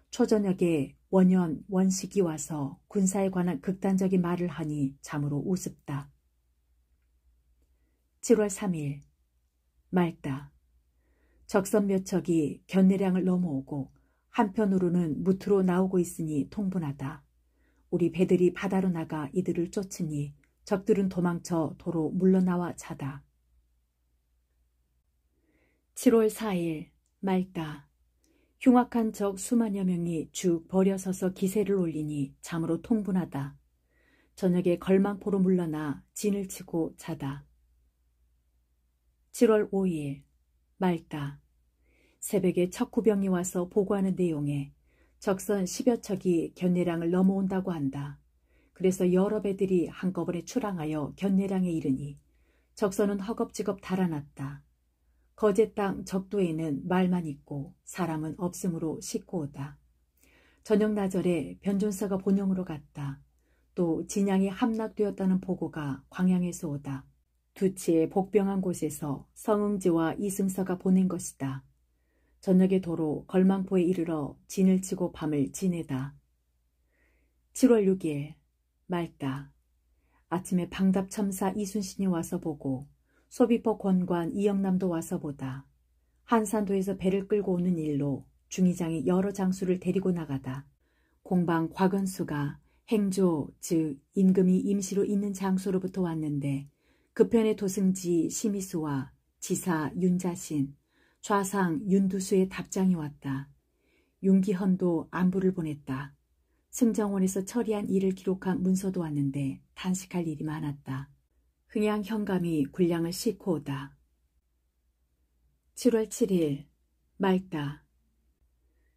초저녁에 원현, 원식이 와서 군사에 관한 극단적인 말을 하니 참으로 우습다. 7월 3일 맑다. 적선 몇 척이 견내량을 넘어오고 한편으로는 무트로 나오고 있으니 통분하다. 우리 배들이 바다로 나가 이들을 쫓으니 적들은 도망쳐 도로 물러나와 자다. 7월 4일 맑다. 흉악한 적 수만여 명이 쭉 버려서서 기세를 올리니 참으로 통분하다. 저녁에 걸망포로 물러나 진을 치고 자다. 7월 5일 맑다. 새벽에 척후병이 와서 보고하는 내용에 적선 10여 척이 견내량을 넘어온다고 한다. 그래서 여러 배들이 한꺼번에 출항하여 견내량에 이르니 적선은 허겁지겁 달아났다. 거제 땅 적도에는 말만 있고 사람은 없으므로 싣고 오다. 저녁 나절에 변존사가 본영으로 갔다. 또 진양이 함락되었다는 보고가 광양에서 오다. 두치의 복병한 곳에서 성응지와 이승서가 보낸 것이다. 저녁에 도로 걸망포에 이르러 진을 치고 밤을 지내다. 7월 6일 맑다. 아침에 방답첨사 이순신이 와서 보고 소비포 권관 이영남도 와서 보다. 한산도에서 배를 끌고 오는 일로 중의장이 여러 장수를 데리고 나가다. 공방 곽은수가 행조 즉 임금이 임시로 있는 장소로부터 왔는데 그편의 도승지 심의수와 지사 윤자신, 좌상 윤두수의 답장이 왔다. 윤기헌도 안부를 보냈다. 승정원에서 처리한 일을 기록한 문서도 왔는데 단식할 일이 많았다. 흥양 현감이 군량을 싣고 오다. 7월 7일 맑다.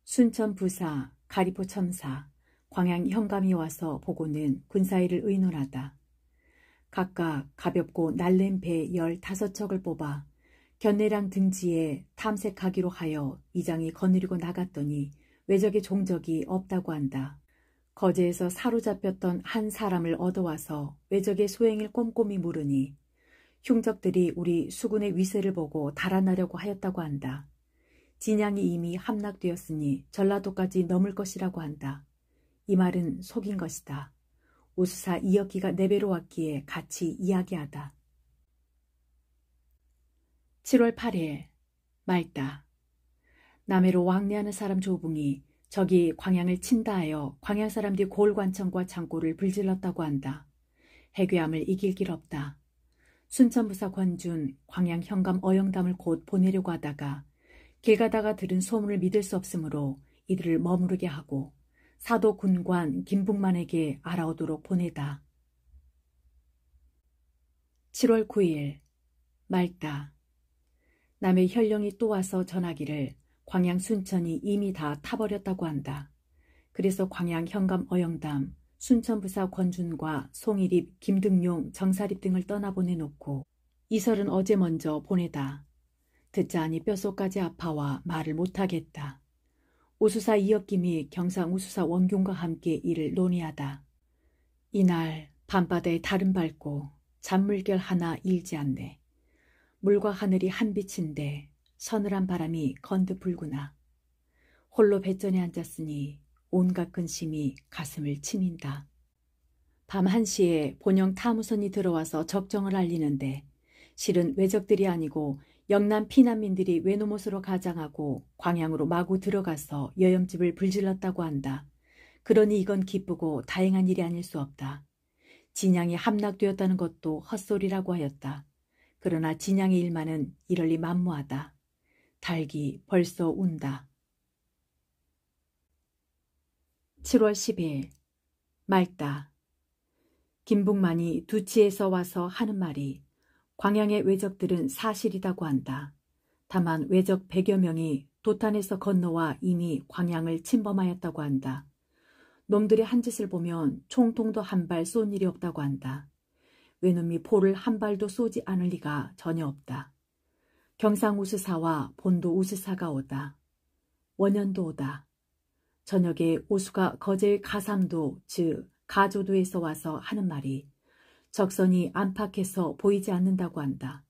순천 부사, 가리포 첨사, 광양 현감이 와서 보고는 군사일을 의논하다. 각각 가볍고 날랜 배 15척을 뽑아 견내량 등지에 탐색하기로 하여 이장이 거느리고 나갔더니 외적의 종적이 없다고 한다. 거제에서 사로잡혔던 한 사람을 얻어와서 외적의 소행을 꼼꼼히 물으니 흉적들이 우리 수군의 위세를 보고 달아나려고 하였다고 한다. 진양이 이미 함락되었으니 전라도까지 넘을 것이라고 한다. 이 말은 속인 것이다. 우수사 이역기가 내배로 왔기에 같이 이야기하다. 7월 8일 맑다. 남해로 왕래하는 사람 조붕이 적이 광양을 친다 하여 광양 사람들이 고을관청과 창고를 불질렀다고 한다. 해괴함을 이길 길 없다. 순천부사 권준 광양 현감 어영담을 곧 보내려고 하다가 길 가다가 들은 소문을 믿을 수 없으므로 이들을 머무르게 하고 사도 군관 김북만에게 알아오도록 보내다. 7월 9일 말다. 남의 현령이 또 와서 전하기를 광양 순천이 이미 다 타버렸다고 한다. 그래서 광양 현감 어영담 순천부사 권준과 송일입, 김등용, 정사립 등을 떠나보내놓고 이설은 어제 먼저 보내다. 듣자 하니 뼛속까지 아파와 말을 못하겠다. 우수사 이혁김이 경상 우수사 원균과 함께 이를 논의하다. 이날 밤바다에 달은 밝고 잔물결 하나 일지 않네. 물과 하늘이 한 빛인데 서늘한 바람이 건드 불구나. 홀로 뱃전에 앉았으니 온갖 근심이 가슴을 치민다. 밤 1시에 본영 타무선이 들어와서 적정을 알리는데 실은 외적들이 아니고 영남 피난민들이 외노못으로 가장하고 광양으로 마구 들어가서 여염집을 불질렀다고 한다. 그러니 이건 기쁘고 다행한 일이 아닐 수 없다. 진양이 함락되었다는 것도 헛소리라고 하였다. 그러나 진양의 일만은 이럴리 만무하다. 닭이 벌써 운다. 7월 10일 말다. 김북만이 두치에서 와서 하는 말이 광양의 외적들은 사실이라고 한다. 다만 외적 100여 명이 도탄에서 건너와 이미 광양을 침범하였다고 한다. 놈들의 한 짓을 보면 총통도 한 발 쏜 일이 없다고 한다. 외놈이 포를 한 발도 쏘지 않을 리가 전혀 없다. 경상 우수사와 본도 우수사가 오다. 원현도 오다. 저녁에 오수가 거제의 가삼도 즉 가조도에서 와서 하는 말이 적선이 안팎에서 보이지 않는다고 한다.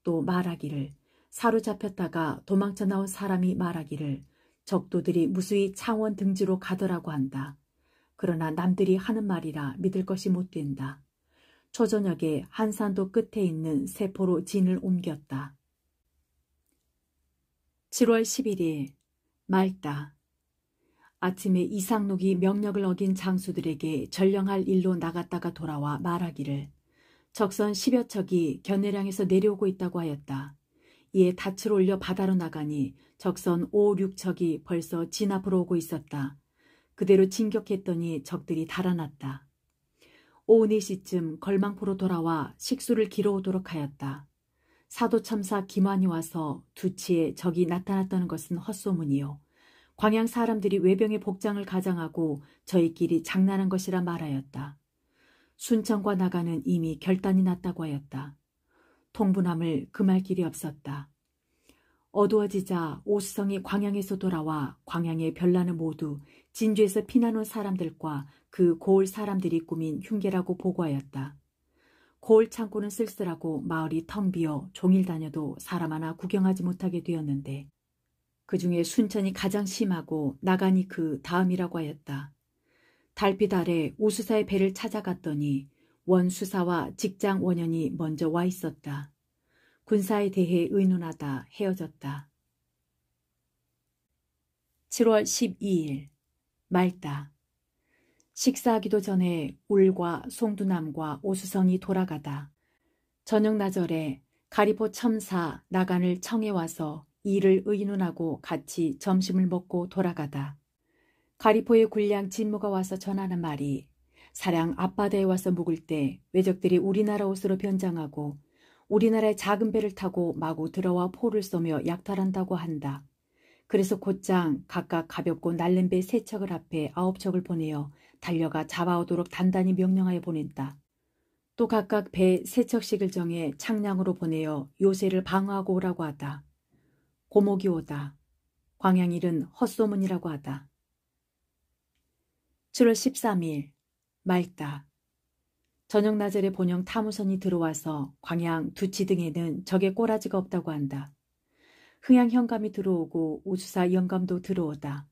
또 말하기를 사로잡혔다가 도망쳐 나온 사람이 말하기를 적도들이 무수히 창원 등지로 가더라고 한다. 그러나 남들이 하는 말이라 믿을 것이 못 된다. 초저녁에 한산도 끝에 있는 세포로 진을 옮겼다. 7월 11일 말다. 아침에 이상록이 명령을 어긴 장수들에게 전령할 일로 나갔다가 돌아와 말하기를 적선 10여 척이 견내량에서 내려오고 있다고 하였다. 이에 닻을 올려 바다로 나가니 적선 5, 6척이 벌써 진 앞으로 오고 있었다. 그대로 진격했더니 적들이 달아났다. 오후 4시쯤 걸망포로 돌아와 식수를 길어오도록 하였다. 사도첨사 김환이 와서 두치에 적이 나타났다는 것은 헛소문이요. 광양 사람들이 외병의 복장을 가장하고 저희끼리 장난한 것이라 말하였다. 순천과 나가는 이미 결단이 났다고 하였다. 통분함을 금할 길이 없었다. 어두워지자 오수성이 광양에서 돌아와 광양의 별난을 모두 진주에서 피난 온 사람들과 그 고을 사람들이 꾸민 흉계라고 보고하였다. 고을 창고는 쓸쓸하고 마을이 텅 비어 종일 다녀도 사람 하나 구경하지 못하게 되었는데 그 중에 순천이 가장 심하고 나간이 그 다음이라고 하였다. 달빛 아래 우수사의 배를 찾아갔더니 원수사와 직장 원현이 먼저 와 있었다. 군사에 대해 의논하다 헤어졌다. 7월 12일 말다. 식사하기도 전에 울과 송두남과 오수성이 돌아가다. 저녁 나절에 가리포 첨사 나간을 청해 와서 이를 의논하고 같이 점심을 먹고 돌아가다. 가리포의 군량 진무가 와서 전하는 말이 사량 앞바다에 와서 묵을 때 외적들이 우리나라 옷으로 변장하고 우리나라의 작은 배를 타고 마구 들어와 포를 쏘며 약탈한다고 한다. 그래서 곧장 각각 가볍고 날른 배 3척을 앞에 9척을 보내어 달려가 잡아오도록 단단히 명령하여 보냈다. 또 각각 배 3척씩을 정해 창량으로 보내어 요새를 방어하고 오라고 하다. 고목이 오다. 광양일은 헛소문이라고 하다. 7월 13일 말다. 저녁 나절에 본영 타무선이 들어와서 광양 두치 등에는 적의 꼬라지가 없다고 한다. 흥양 현감이 들어오고 우수사 영감도 들어오다.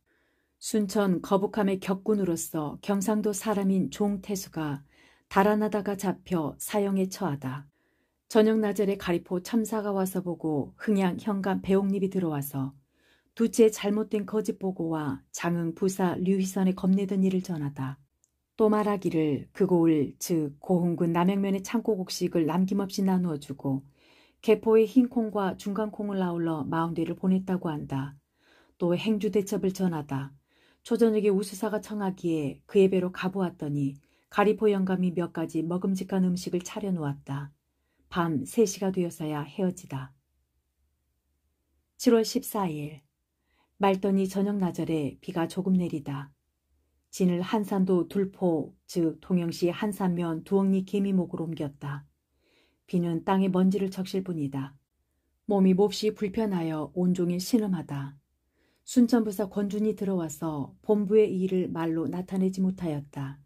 순천 거북함의 격군으로서 경상도 사람인 종태수가 달아나다가 잡혀 사형에 처하다. 저녁 나절에 가리포 첨사가 와서 보고 흥양 현감 배옥립이 들어와서 두치의 잘못된 거짓 보고와 장흥 부사 류희선의 겁내던 일을 전하다. 또 말하기를 그 고을 즉 고흥군 남양면의 창고 곡식을 남김없이 나누어주고 개포의 흰콩과 중간콩을 아울러 40대를 보냈다고 한다. 또 행주 대첩을 전하다. 초저녁에 우수사가 청하기에 그의 배로 가보았더니 가리포 영감이 몇 가지 먹음직한 음식을 차려놓았다. 밤 3시가 되어서야 헤어지다. 7월 14일 맑더니 저녁 나절에 비가 조금 내리다. 진을 한산도 둘포 즉 통영시 한산면 두억리 개미목으로 옮겼다. 비는 땅에 먼지를 적실 뿐이다. 몸이 몹시 불편하여 온종일 신음하다. 순천부사 권준이 들어와서 본부의 일을 말로 나타내지 못하였다.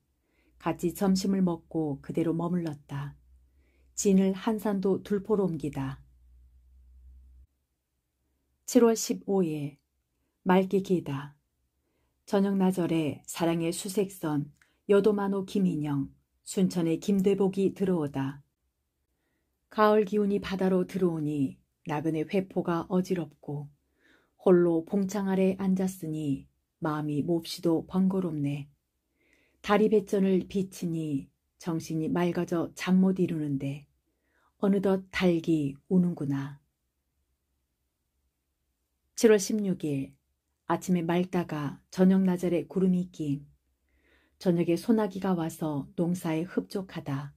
같이 점심을 먹고 그대로 머물렀다. 진을 한산도 둘포로 옮기다. 7월 15일 맑게 기다. 저녁 나절에 사랑의 수색선 여도만호 김인영, 순천의 김대복이 들어오다. 가을 기운이 바다로 들어오니 나그네 회포가 어지럽고 홀로 봉창 아래 앉았으니 마음이 몹시도 번거롭네. 다리 배전을 비치니 정신이 맑아져 잠 못 이루는데 어느덧 닭이 우는구나. 7월 16일 아침에 맑다가 저녁 나절에 구름이 낀. 저녁에 소나기가 와서 농사에 흡족하다.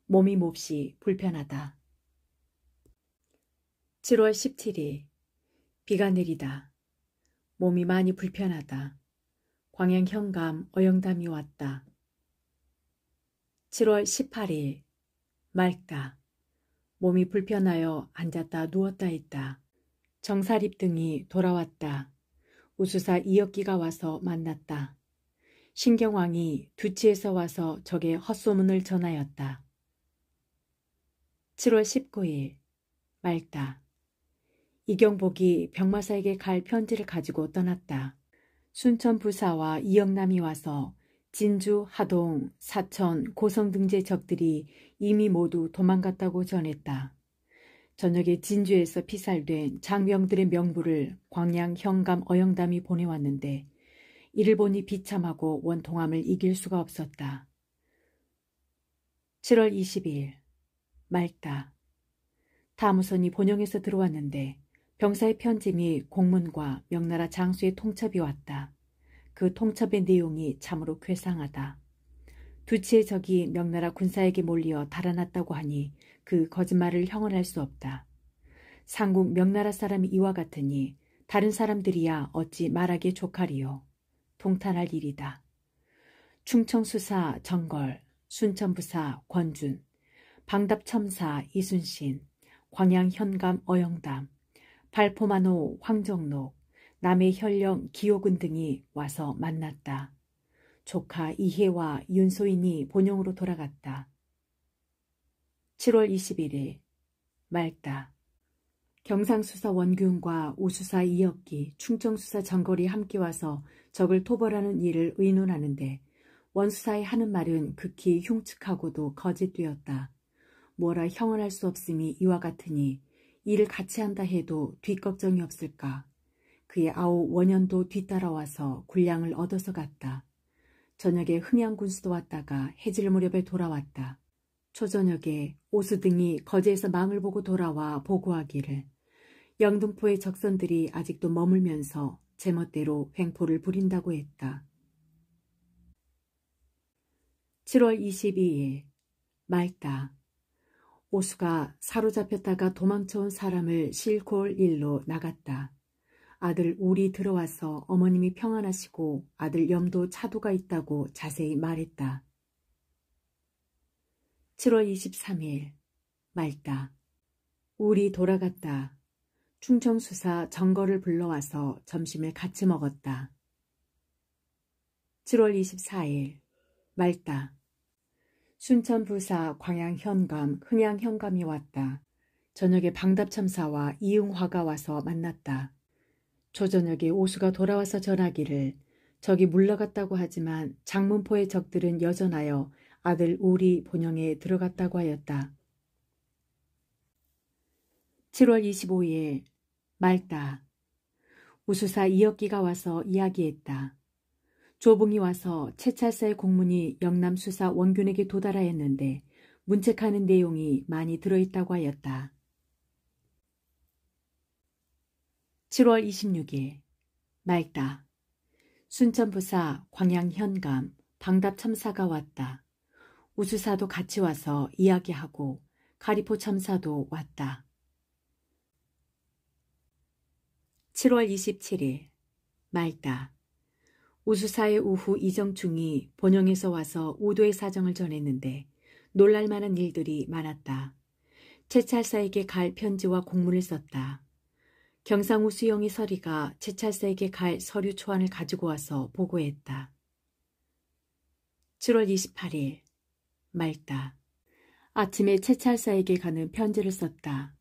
몸이 몹시 불편하다. 7월 17일 비가 내리다. 몸이 많이 불편하다. 광양 현감 어영담이 왔다. 7월 18일 맑다. 몸이 불편하여 앉았다 누웠다 했다. 정사립 등이 돌아왔다. 우수사 이역기가 와서 만났다. 신경왕이 두치에서 와서 적의 헛소문을 전하였다. 7월 19일 맑다. 이경복이 병마사에게 갈 편지를 가지고 떠났다. 순천 부사와 이영남이 와서 진주, 하동, 사천, 고성 등지의 적들이 이미 모두 도망갔다고 전했다. 저녁에 진주에서 피살된 장병들의 명부를 광양 현감 어영담이 보내왔는데 이를 보니 비참하고 원통함을 이길 수가 없었다. 7월 20일 맑다. 타무선이 본영에서 들어왔는데 병사의 편지 및 공문과 명나라 장수의 통첩이 왔다. 그 통첩의 내용이 참으로 괴상하다. 두치의 적이 명나라 군사에게 몰리어 달아났다고 하니 그 거짓말을 형언할 수 없다. 상국 명나라 사람이 이와 같으니 다른 사람들이야 어찌 말하기에 족하리요. 통탄할 일이다. 충청수사 정걸, 순천부사 권준, 방답첨사 이순신, 광양현감 어영담, 발포만호 황정록, 남해현령 기호군 등이 와서 만났다. 조카 이혜와 윤소인이 본영으로 돌아갔다. 7월 21일 맑다. 경상수사 원균과 우수사 이역기, 충청수사 정걸이 함께 와서 적을 토벌하는 일을 의논하는데 원수사의 하는 말은 극히 흉측하고도 거짓되었다. 뭐라 형언할 수 없음이 이와 같으니 일을 같이 한다 해도 뒷걱정이 없을까. 그의 아우 원현도 뒤따라와서 군량을 얻어서 갔다. 저녁에 흥양군수도 왔다가 해질 무렵에 돌아왔다. 초저녁에 오수 등이 거제에서 망을 보고 돌아와 보고하기를 영등포의 적선들이 아직도 머물면서 제멋대로 횡포를 부린다고 했다. 7월 22일 맑다. 오수가 사로잡혔다가 도망쳐온 사람을 싣고 올 일로 나갔다. 아들 울이 들어와서 어머님이 평안하시고 아들 염도 차도가 있다고 자세히 말했다. 7월 23일 맑다. 울이 돌아갔다. 충청수사 정거를 불러와서 점심을 같이 먹었다. 7월 24일 맑다. 순천부사 광양현감, 흥양현감이 왔다. 저녁에 방답첨사와 이응화가 와서 만났다. 초저녁에 오수가 돌아와서 전하기를 적이 물러갔다고 하지만 장문포의 적들은 여전하여 아들 울이 본영에 들어갔다고 하였다. 7월 25일 맑다. 우수사 이혁기가 와서 이야기했다. 조봉이 와서 채찰사의 공문이 영남수사 원균에게 도달하였는데 문책하는 내용이 많이 들어있다고 하였다. 7월 26일 맑다. 순천부사 광양현감 방답참사가 왔다. 우수사도 같이 와서 이야기하고 가리포 참사도 왔다. 7월 27일 맑다. 우수사의 우후 이정충이 본영에서 와서 우도의 사정을 전했는데 놀랄만한 일들이 많았다. 채찰사에게 갈 편지와 공문을 썼다. 경상우 수영이 서리가 채찰사에게 갈 서류 초안을 가지고 와서 보고했다. 7월 28일 맑다. 아침에 채찰사에게 가는 편지를 썼다.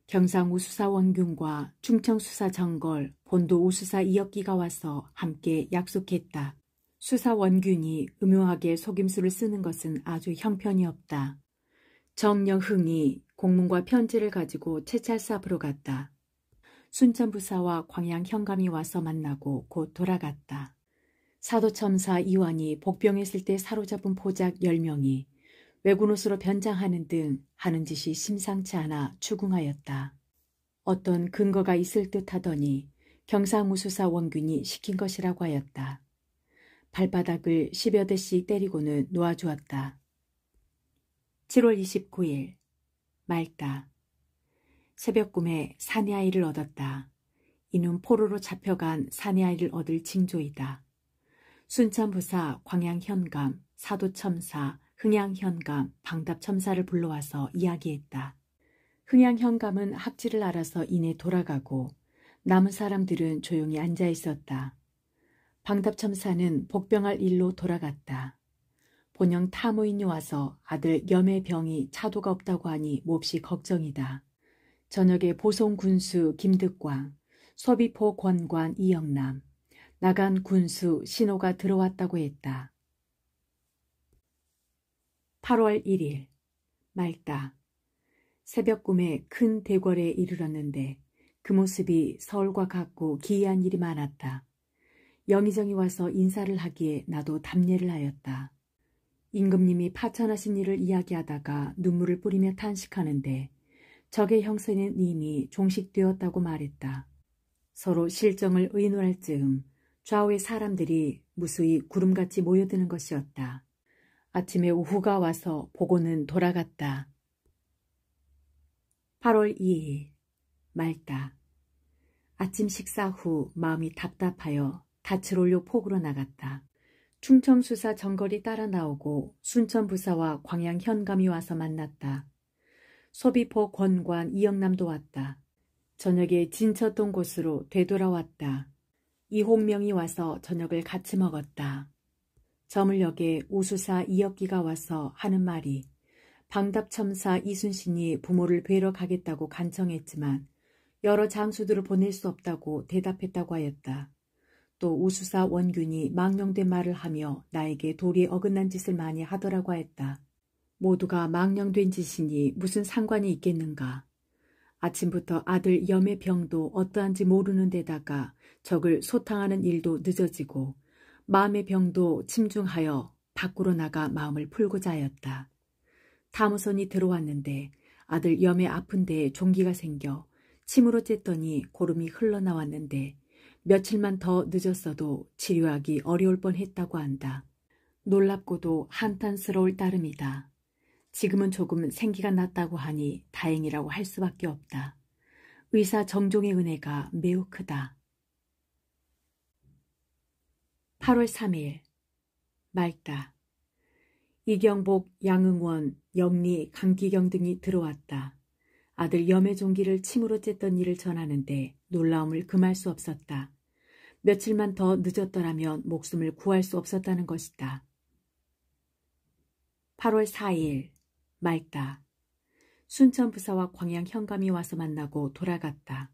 경상우 수사 원균과 충청수사 정걸, 본도 우수사 이혁기가 와서 함께 약속했다. 수사 원균이 음흉하게 속임수를 쓰는 것은 아주 형편이 없다. 정영흥이 공문과 편지를 가지고 채찰사 앞으로 갔다. 순천부사와 광양현감이 와서 만나고 곧 돌아갔다. 사도첨사 이완이 복병했을 때 사로잡은 포작 10명이 외군옷으로 변장하는 등 하는 짓이 심상치 않아 추궁하였다. 어떤 근거가 있을 듯 하더니 경상우수사 원균이 시킨 것이라고 하였다. 발바닥을 10여 대씩 때리고는 놓아주었다. 7월 29일 맑다. 새벽 꿈에 사내아이를 얻었다. 이는 포로로 잡혀간 사내아이를 얻을 징조이다. 순천부사 광양현감, 사도첨사, 흥양현감, 방답첨사를 불러와서 이야기했다. 흥양현감은 학지를 알아서 이내 돌아가고 남은 사람들은 조용히 앉아 있었다. 방답첨사는 복병할 일로 돌아갔다. 본영 타모인이 와서 아들 염의 병이 차도가 없다고 하니 몹시 걱정이다. 저녁에 보송군수 김득광, 소비포 권관 이영남, 나간 군수 신호가 들어왔다고 했다. 8월 1일 맑다. 새벽 꿈에 큰 대궐에 이르렀는데 그 모습이 서울과 같고 기이한 일이 많았다. 영의정이 와서 인사를 하기에 나도 답례를 하였다. 임금님이 파천하신 일을 이야기하다가 눈물을 뿌리며 탄식하는데 적의 형세는 이미 종식되었다고 말했다. 서로 실정을 의논할 즈음 좌우의 사람들이 무수히 구름같이 모여드는 것이었다. 아침에 우후가 와서 보고는 돌아갔다. 8월 2일 맑다. 아침 식사 후 마음이 답답하여 닻을 올려 폭으로 나갔다. 충청수사 정걸이 따라 나오고 순천부사와 광양현감이 와서 만났다. 소비포 권관 이영남도 왔다. 저녁에 진쳤던 곳으로 되돌아왔다. 이홍명이 와서 저녁을 같이 먹었다. 저물녘에 우수사 이혁기가 와서 하는 말이 방답첨사 이순신이 부모를 뵈러 가겠다고 간청했지만 여러 장수들을 보낼 수 없다고 대답했다고 하였다. 또 우수사 원균이 망령된 말을 하며 나에게 도리에 어긋난 짓을 많이 하더라고 하였다. 모두가 망령된 짓이니 무슨 상관이 있겠는가. 아침부터 아들 염의 병도 어떠한지 모르는 데다가 적을 소탕하는 일도 늦어지고 마음의 병도 침중하여 밖으로 나가 마음을 풀고자 하였다. 타무선이 들어왔는데 아들 염의 아픈 데에 종기가 생겨 침으로 쬐더니 고름이 흘러나왔는데 며칠만 더 늦었어도 치료하기 어려울 뻔했다고 한다. 놀랍고도 한탄스러울 따름이다. 지금은 조금 생기가 났다고 하니 다행이라고 할 수밖에 없다. 의사 정종의 은혜가 매우 크다. 8월 3일 맑다. 이경복, 양응원, 영리, 강기경 등이 들어왔다. 아들 염의 종기를 침으로 쬐던 일을 전하는데 놀라움을 금할 수 없었다. 며칠만 더 늦었더라면 목숨을 구할 수 없었다는 것이다. 8월 4일 맑다. 순천부사와 광양현감이 와서 만나고 돌아갔다.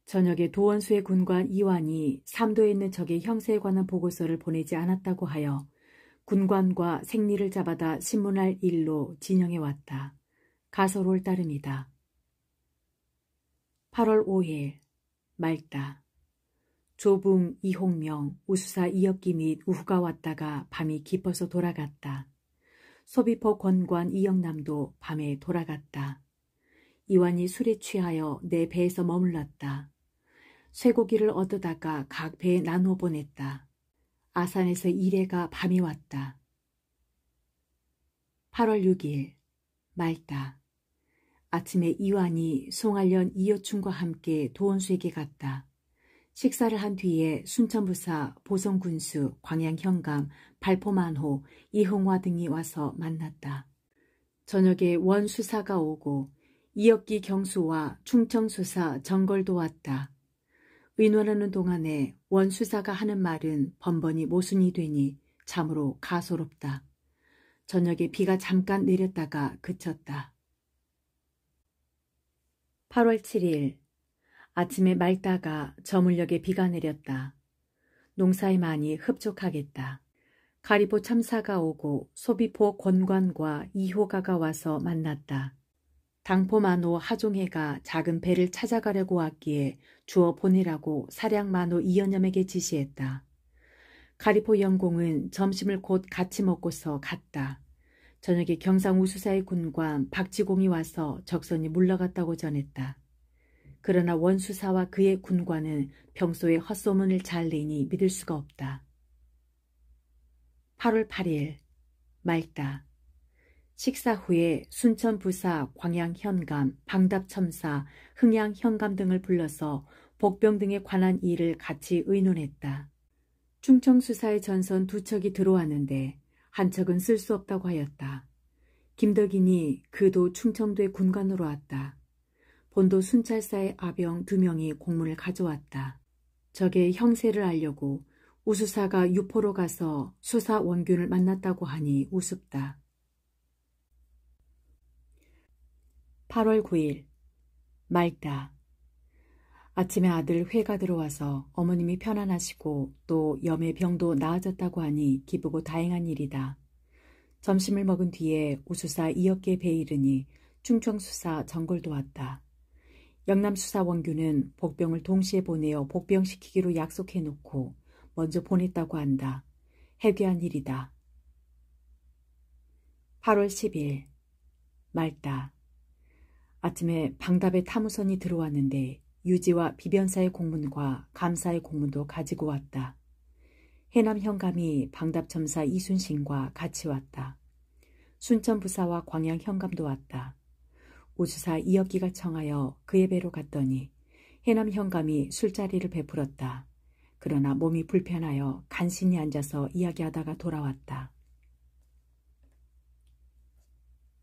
저녁에 도원수의 군관 이완이 삼도에 있는 적의 형세에 관한 보고서를 보내지 않았다고 하여 군관과 생리를 잡아다 신문할 일로 진영에 왔다. 가소로울 따름이다. 8월 5일 맑다. 조붕 이홍명, 우수사 이혁기 및 우후가 왔다가 밤이 깊어서 돌아갔다. 소비포 권관 이영남도 밤에 돌아갔다. 이완이 술에 취하여 내 배에서 머물렀다. 쇠고기를 얻어다가 각 배에 나누어 보냈다. 아산에서 이래가 밤이 왔다. 8월 6일 말다. 아침에 이완이 송알련 이여충과 함께 도원수에게 갔다. 식사를 한 뒤에 순천부사 보성군수 광양현감 발포만호 이흥화 등이 와서 만났다. 저녁에 원수사가 오고 이혁기 경수와 충청수사 정걸도 왔다. 의논하는 동안에 원수사가 하는 말은 번번이 모순이 되니 참으로 가소롭다. 저녁에 비가 잠깐 내렸다가 그쳤다. 8월 7일 아침에 맑다가 저물녘에 비가 내렸다. 농사에 많이 흡족하겠다. 가리포 참사가 오고 소비포 권관과 이호가가 와서 만났다. 당포만호 하종해가 작은 배를 찾아가려고 왔기에 주어 보내라고 사량만호 이연염에게 지시했다. 가리포 영공은 점심을 곧 같이 먹고서 갔다. 저녁에 경상 우수사의 군관 박지공이 와서 적선이 물러갔다고 전했다. 그러나 원수사와 그의 군관은 평소에 헛소문을 잘 내니 믿을 수가 없다. 8월 8일 맑다. 식사 후에 순천부사 광양현감, 방답첨사, 흥양현감 등을 불러서 복병 등에 관한 일을 같이 의논했다. 충청수사의 전선 2척이 들어왔는데 한 척은 쓸 수 없다고 하였다. 김덕인이 그도 충청도의 군관으로 왔다. 본도 순찰사의 아병 2명이 공문을 가져왔다. 적의 형세를 알려고 우수사가 유포로 가서 수사 원균을 만났다고 하니 우습다. 8월 9일 맑다. 아침에 아들 회가 들어와서 어머님이 편안하시고 또 염의 병도 나아졌다고 하니 기쁘고 다행한 일이다. 점심을 먹은 뒤에 우수사 이혁기에 배 이르니 충청수사 정골도 왔다. 영남수사 원균은 복병을 동시에 보내어 복병시키기로 약속해놓고 먼저 보냈다고 한다. 해괴한 일이다. 8월 10일 맑다. 아침에 방답에 타무선이 들어왔는데 유지와 비변사의 공문과 감사의 공문도 가지고 왔다. 해남 현감이 방답첨사 이순신과 같이 왔다. 순천부사와 광양 현감도 왔다. 우수사 이혁기가 청하여 그의 배로 갔더니 해남 현감이 술자리를 베풀었다. 그러나 몸이 불편하여 간신히 앉아서 이야기하다가 돌아왔다.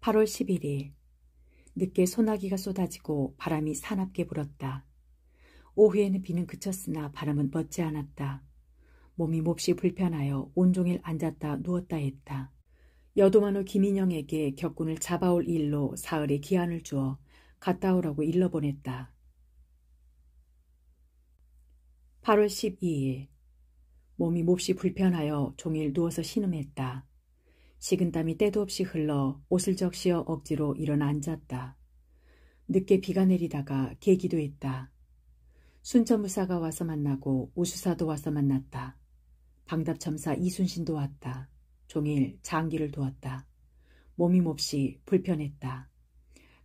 8월 11일 늦게 소나기가 쏟아지고 바람이 사납게 불었다. 오후에는 비는 그쳤으나 바람은 멎지 않았다. 몸이 몹시 불편하여 온종일 앉았다 누웠다 했다. 여도만호 김인영에게 격군을 잡아올 일로 사흘의 기한을 주어 갔다 오라고 일러보냈다. 8월 12일 몸이 몹시 불편하여 종일 누워서 신음했다. 식은땀이 때도 없이 흘러 옷을 적시어 억지로 일어나 앉았다. 늦게 비가 내리다가 개기도 했다. 순천부사가 와서 만나고 우수사도 와서 만났다. 방답첨사 이순신도 왔다. 종일 장기를 두었다. 몸이 몹시 불편했다.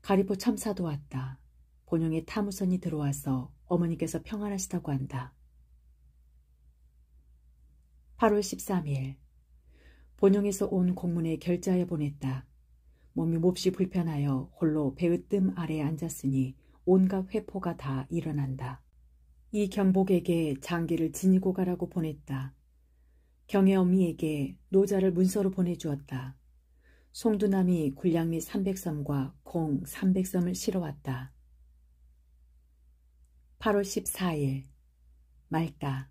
가리포 첨사도 왔다. 본영에 타무선이 들어와서 어머니께서 평안하시다고 한다. 8월 13일 본영에서 온 공문에 결제하여 보냈다. 몸이 몹시 불편하여 홀로 배의 뜸 아래에 앉았으니 온갖 회포가 다 일어난다. 이 경복에게 장기를 지니고 가라고 보냈다. 경의 어미에게 노자를 문서로 보내주었다. 송두남이 군량 및 300섬과 공 300섬을 실어왔다. 8월 14일 맑다.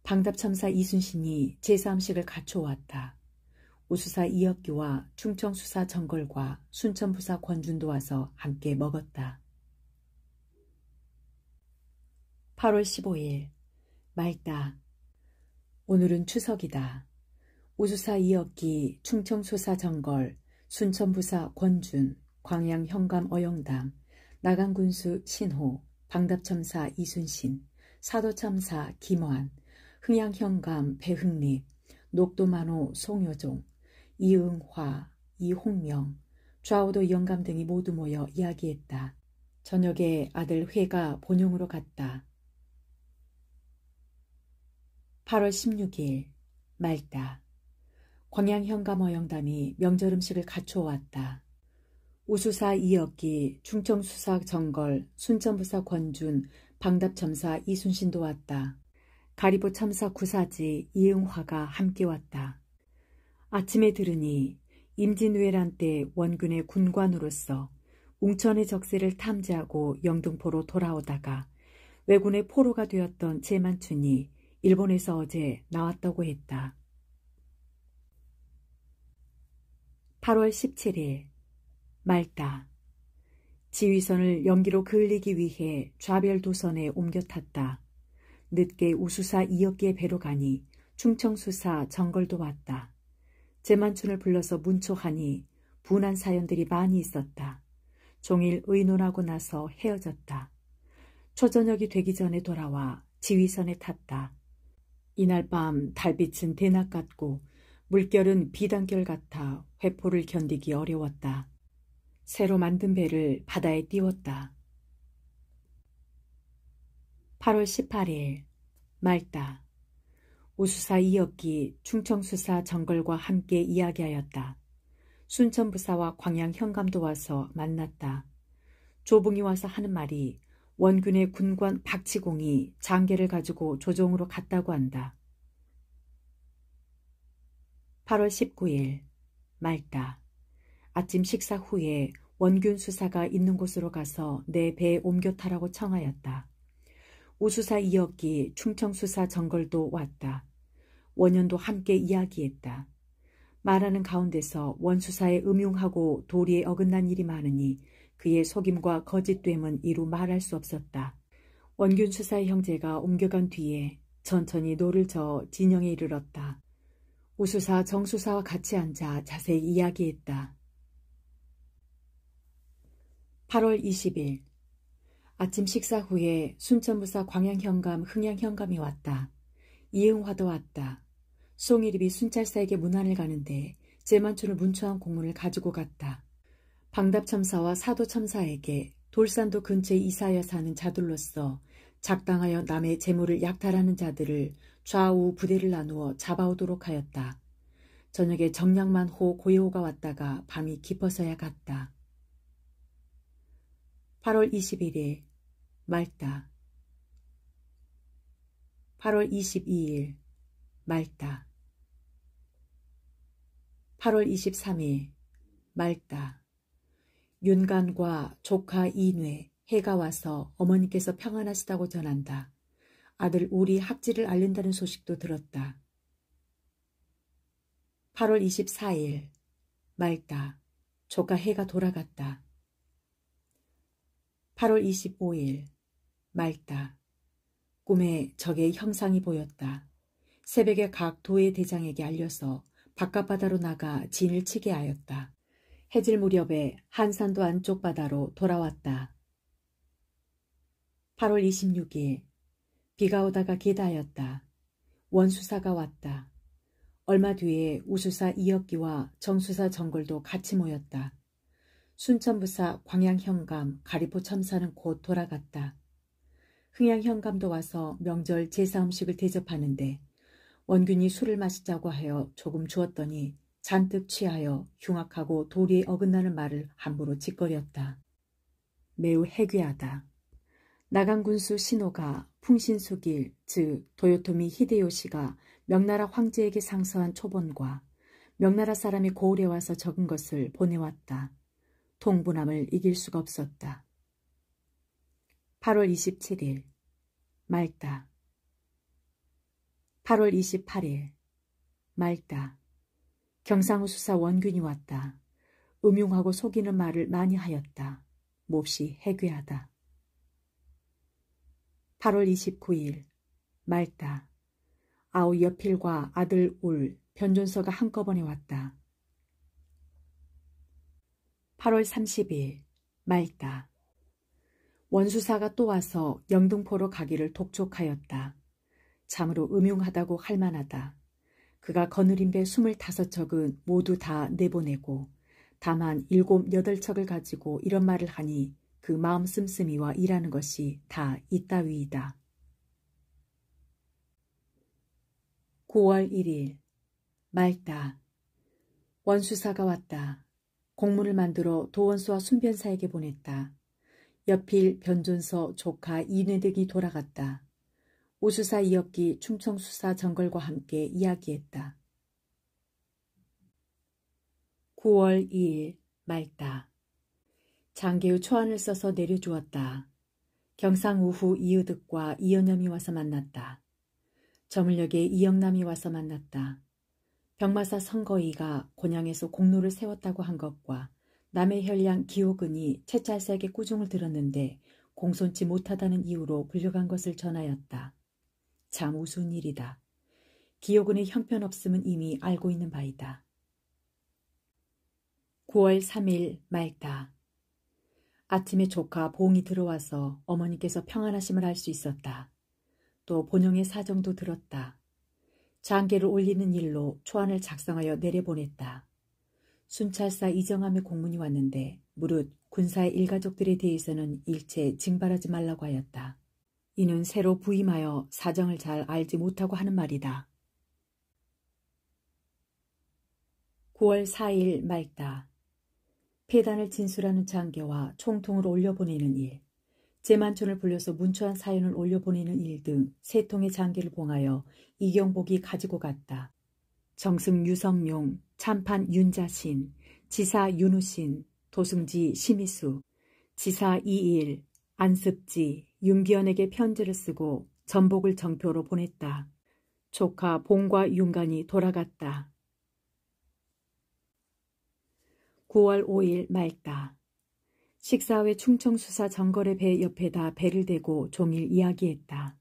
방답첨사 이순신이 제사음식을 갖춰왔다. 우수사 이혁기와 충청수사 정걸과 순천부사 권준도 와서 함께 먹었다. 8월 15일 맑다. 오늘은 추석이다. 우수사 이혁기, 충청수사 정걸, 순천부사 권준, 광양현감 어영당, 나강군수 신호, 방답첨사 이순신, 사도참사 김환, 흥양현감 배흥립, 녹도만호 송효종, 이응화, 이홍명, 좌우도 영감 등이 모두 모여 이야기했다. 저녁에 아들 회가 본용으로 갔다. 8월 16일 말다. 광양현감어영단이 명절 음식을 갖추어왔다. 우수사 이혁기, 충청수사 정걸, 순천부사 권준, 방답첨사 이순신도 왔다. 가리보 첨사 구사지 이응화가 함께 왔다. 아침에 들으니 임진왜란 때 원군의 군관으로서 웅천의 적세를 탐지하고 영등포로 돌아오다가 왜군의 포로가 되었던 제만춘이 일본에서 어제 나왔다고 했다. 8월 17일 말다. 지휘선을 연기로 그을리기 위해 좌별도선에 옮겨 탔다. 늦게 우수사 이혁기의 배로 가니 충청수사 정걸도 왔다. 제만춘을 불러서 문초하니 분한 사연들이 많이 있었다. 종일 의논하고 나서 헤어졌다. 초저녁이 되기 전에 돌아와 지휘선에 탔다. 이날 밤 달빛은 대낮 같고 물결은 비단결 같아 회포를 견디기 어려웠다. 새로 만든 배를 바다에 띄웠다. 8월 18일 말다. 우수사 이혁기, 충청수사 정걸과 함께 이야기하였다. 순천부사와 광양현감도 와서 만났다. 조봉이 와서 하는 말이 원군의 군관 박치공이 장계를 가지고 조정으로 갔다고 한다. 8월 19일 말다. 아침 식사 후에 원균 수사가 있는 곳으로 가서 내 배에 옮겨 타라고 청하였다. 우수사 이혁기, 충청수사 정걸도 왔다. 원년도 함께 이야기했다. 말하는 가운데서 원수사에 음흉하고 도리에 어긋난 일이 많으니 그의 속임과 거짓됨은 이루 말할 수 없었다. 원균 수사의 형제가 옮겨간 뒤에 천천히 노를 저어 진영에 이르렀다. 우수사 정수사와 같이 앉아 자세히 이야기했다. 8월 20일 아침 식사 후에 순천부사 광양현감, 흥양현감이 왔다. 이응화도 왔다. 송일입이 순찰사에게 문안을 가는데 제만춘을 문초한 공문을 가지고 갔다. 방답첨사와 사도첨사에게 돌산도 근처에 이사하여 사는 자들로서 작당하여 남의 재물을 약탈하는 자들을 좌우 부대를 나누어 잡아오도록 하였다. 저녁에 정량만호 고예호가 왔다가 밤이 깊어서야 갔다. 8월 21일 말다. 8월 22일 말다. 8월 23일 말다. 윤간과 조카 이뇌, 해가 와서 어머니께서 평안하시다고 전한다. 아들 우리 학지를 앓는다는 소식도 들었다. 8월 24일 말다. 조카 해가 돌아갔다. 8월 25일 말다. 꿈에 적의 형상이 보였다. 새벽에 각 도의 대장에게 알려서 바깥바다로 나가 진을 치게 하였다. 해질 무렵에 한산도 안쪽 바다로 돌아왔다. 8월 26일 비가 오다가 기다였다. 원수사가 왔다. 얼마 뒤에 우수사 이혁기와 정수사 정걸도 같이 모였다. 순천부사 광양현감, 가리포 첨사는 곧 돌아갔다. 흥양현감도 와서 명절 제사 음식을 대접하는데 원균이 술을 마시자고 하여 조금 주었더니 잔뜩 취하여 흉악하고 도리에 어긋나는 말을 함부로 짓거렸다. 매우 해괴하다. 나간군수 신호가 풍신수길 즉 도요토미 히데요시가 명나라 황제에게 상서한 초본과 명나라 사람이 고을에 와서 적은 것을 보내왔다. 통분함을 이길 수가 없었다. 8월 27일 말다. 8월 28일 말다. 경상우 수사 원균이 왔다. 음흉하고 속이는 말을 많이 하였다. 몹시 해괴하다. 8월 29일 말다. 아우 여필과 아들 울, 변존서가 한꺼번에 왔다. 8월 30일 말다. 원수사가 또 와서 영등포로 가기를 독촉하였다. 참으로 음흉하다고 할 만하다. 그가 거느린 배 25척은 모두 다 내보내고 다만 7, 8척을 가지고 이런 말을 하니 그 마음 씀씀이와 일하는 것이 다 이따위이다. 9월 1일 맑다. 원수사가 왔다. 공문을 만들어 도원수와 순변사에게 보냈다. 여필 변존서 조카 이뇌득이 돌아갔다. 우수사 이역기 충청수사 정걸과 함께 이야기했다. 9월 2일 맑다. 장계의 초안을 써서 내려주었다. 경상 우후 이의득과 이연염이 와서 만났다. 저물녘에 이영남이 와서 만났다. 병마사 선거이가 곤양에서 공로를 세웠다고 한 것과 남의 혈량 기호근이 채찰사에게 꾸중을 들었는데 공손치 못하다는 이유로 불려간 것을 전하였다. 참 우스운 일이다. 기호근의 형편없음은 이미 알고 있는 바이다. 9월 3일 맑다. 아침에 조카 봉이 들어와서 어머니께서 평안하심을 알 수 있었다. 또 본영의 사정도 들었다. 장계를 올리는 일로 초안을 작성하여 내려보냈다. 순찰사 이정함의 공문이 왔는데 무릇 군사의 일가족들에 대해서는 일체 징발하지 말라고 하였다. 이는 새로 부임하여 사정을 잘 알지 못하고 하는 말이다. 9월 4일 맑다. 폐단을 진술하는 장계와 총통으로 올려보내는 일, 제만촌을 불려서 문초한 사연을 올려보내는 일 등 3통의 장계를 봉하여 이경복이 가지고 갔다. 정승 유성룡, 참판 윤자신, 지사 윤우신, 도승지 심희수, 지사 이일, 안습지, 윤기현에게 편지를 쓰고 전복을 정표로 보냈다. 조카 봉과 윤간이 돌아갔다. 9월 5일 맑다. 식사 후에 충청수사 정거래 배 옆에다 배를 대고 종일 이야기했다.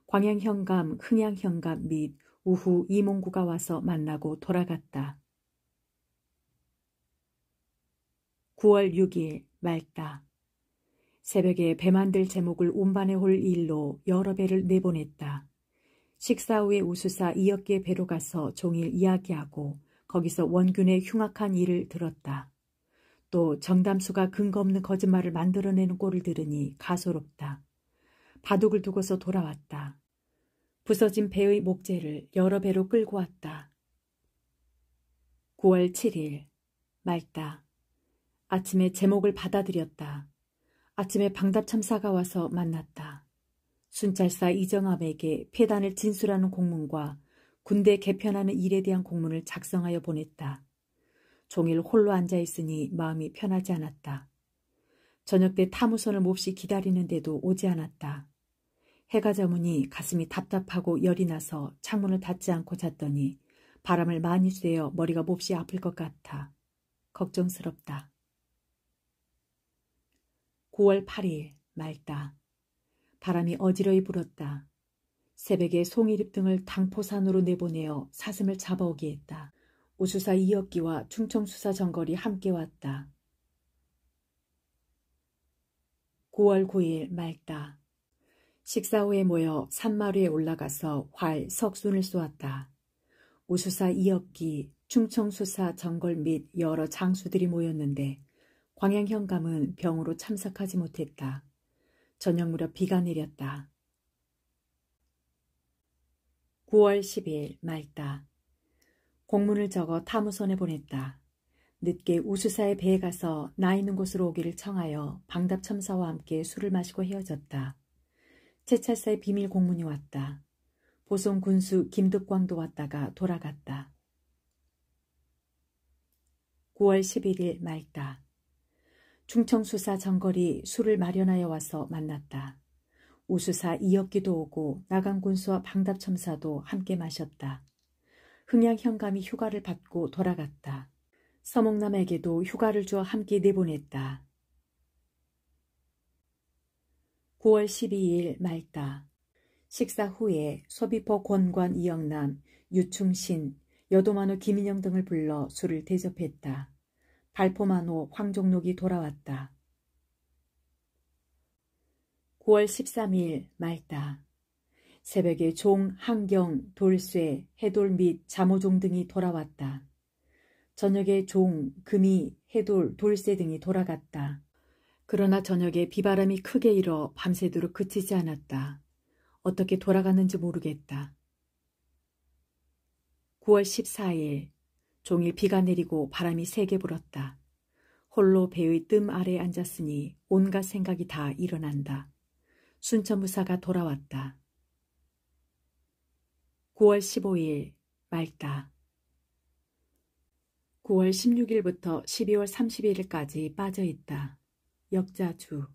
광양현감, 흥양현감 및 우후 이몽구가 와서 만나고 돌아갔다. 9월 6일 맑다. 새벽에 배 만들 제목을 운반해 올 일로 여러 배를 내보냈다. 식사 후에 우수사 이역기의 배로 가서 종일 이야기하고 거기서 원균의 흉악한 일을 들었다. 또 정담수가 근거 없는 거짓말을 만들어내는 꼴을 들으니 가소롭다. 바둑을 두고서 돌아왔다. 부서진 배의 목재를 여러 배로 끌고 왔다. 9월 7일 맑다. 아침에 제목을 받아들였다. 아침에 방답참사가 와서 만났다. 순찰사 이정함에게 폐단을 진술하는 공문과 군대 개편하는 일에 대한 공문을 작성하여 보냈다. 종일 홀로 앉아있으니 마음이 편하지 않았다. 저녁 때 타무선을 몹시 기다리는데도 오지 않았다. 해가 저무니 가슴이 답답하고 열이 나서 창문을 닫지 않고 잤더니 바람을 많이 쐬어 머리가 몹시 아플 것 같아. 걱정스럽다. 9월 8일 맑다. 바람이 어지러이 불었다. 새벽에 송이립 등을 당포산으로 내보내어 사슴을 잡아오게 했다. 우수사 이역기와 충청수사 정걸이 함께 왔다. 9월 9일 맑다. 식사 후에 모여 산마루에 올라가서 활, 석순을 쏘았다. 우수사 이역기, 충청수사 정걸 및 여러 장수들이 모였는데 광양현감은 병으로 참석하지 못했다. 저녁 무렵 비가 내렸다. 9월 10일 맑다. 공문을 적어 타무선에 보냈다. 늦게 우수사의 배에 가서 나 있는 곳으로 오기를 청하여 방답첨사와 함께 술을 마시고 헤어졌다. 채찰사의 비밀 공문이 왔다. 보송 군수 김득광도 왔다가 돌아갔다. 9월 11일 맑다. 충청수사 정걸이 술을 마련하여 와서 만났다. 우수사 이역기도 오고 나강군수와 방답첨사도 함께 마셨다. 흥양현감이 휴가를 받고 돌아갔다. 서목남에게도 휴가를 주어 함께 내보냈다. 9월 12일 맑다. 식사 후에 소비포 권관 이영남, 유충신, 여도만호 김인영 등을 불러 술을 대접했다. 발포만호 황종록이 돌아왔다. 9월 13일 맑다. 새벽에 종, 한경, 돌쇠, 해돌 및 잠오종 등이 돌아왔다. 저녁에 종, 금이, 해돌, 돌쇠 등이 돌아갔다. 그러나 저녁에 비바람이 크게 일어 밤새도록 그치지 않았다. 어떻게 돌아갔는지 모르겠다. 9월 14일 종일 비가 내리고 바람이 세게 불었다. 홀로 배의 뜸 아래에 앉았으니 온갖 생각이 다 일어난다. 순천무사가 돌아왔다. 9월 15일 맑다. 9월 16일부터 12월 31일까지 빠져있다. 역자주.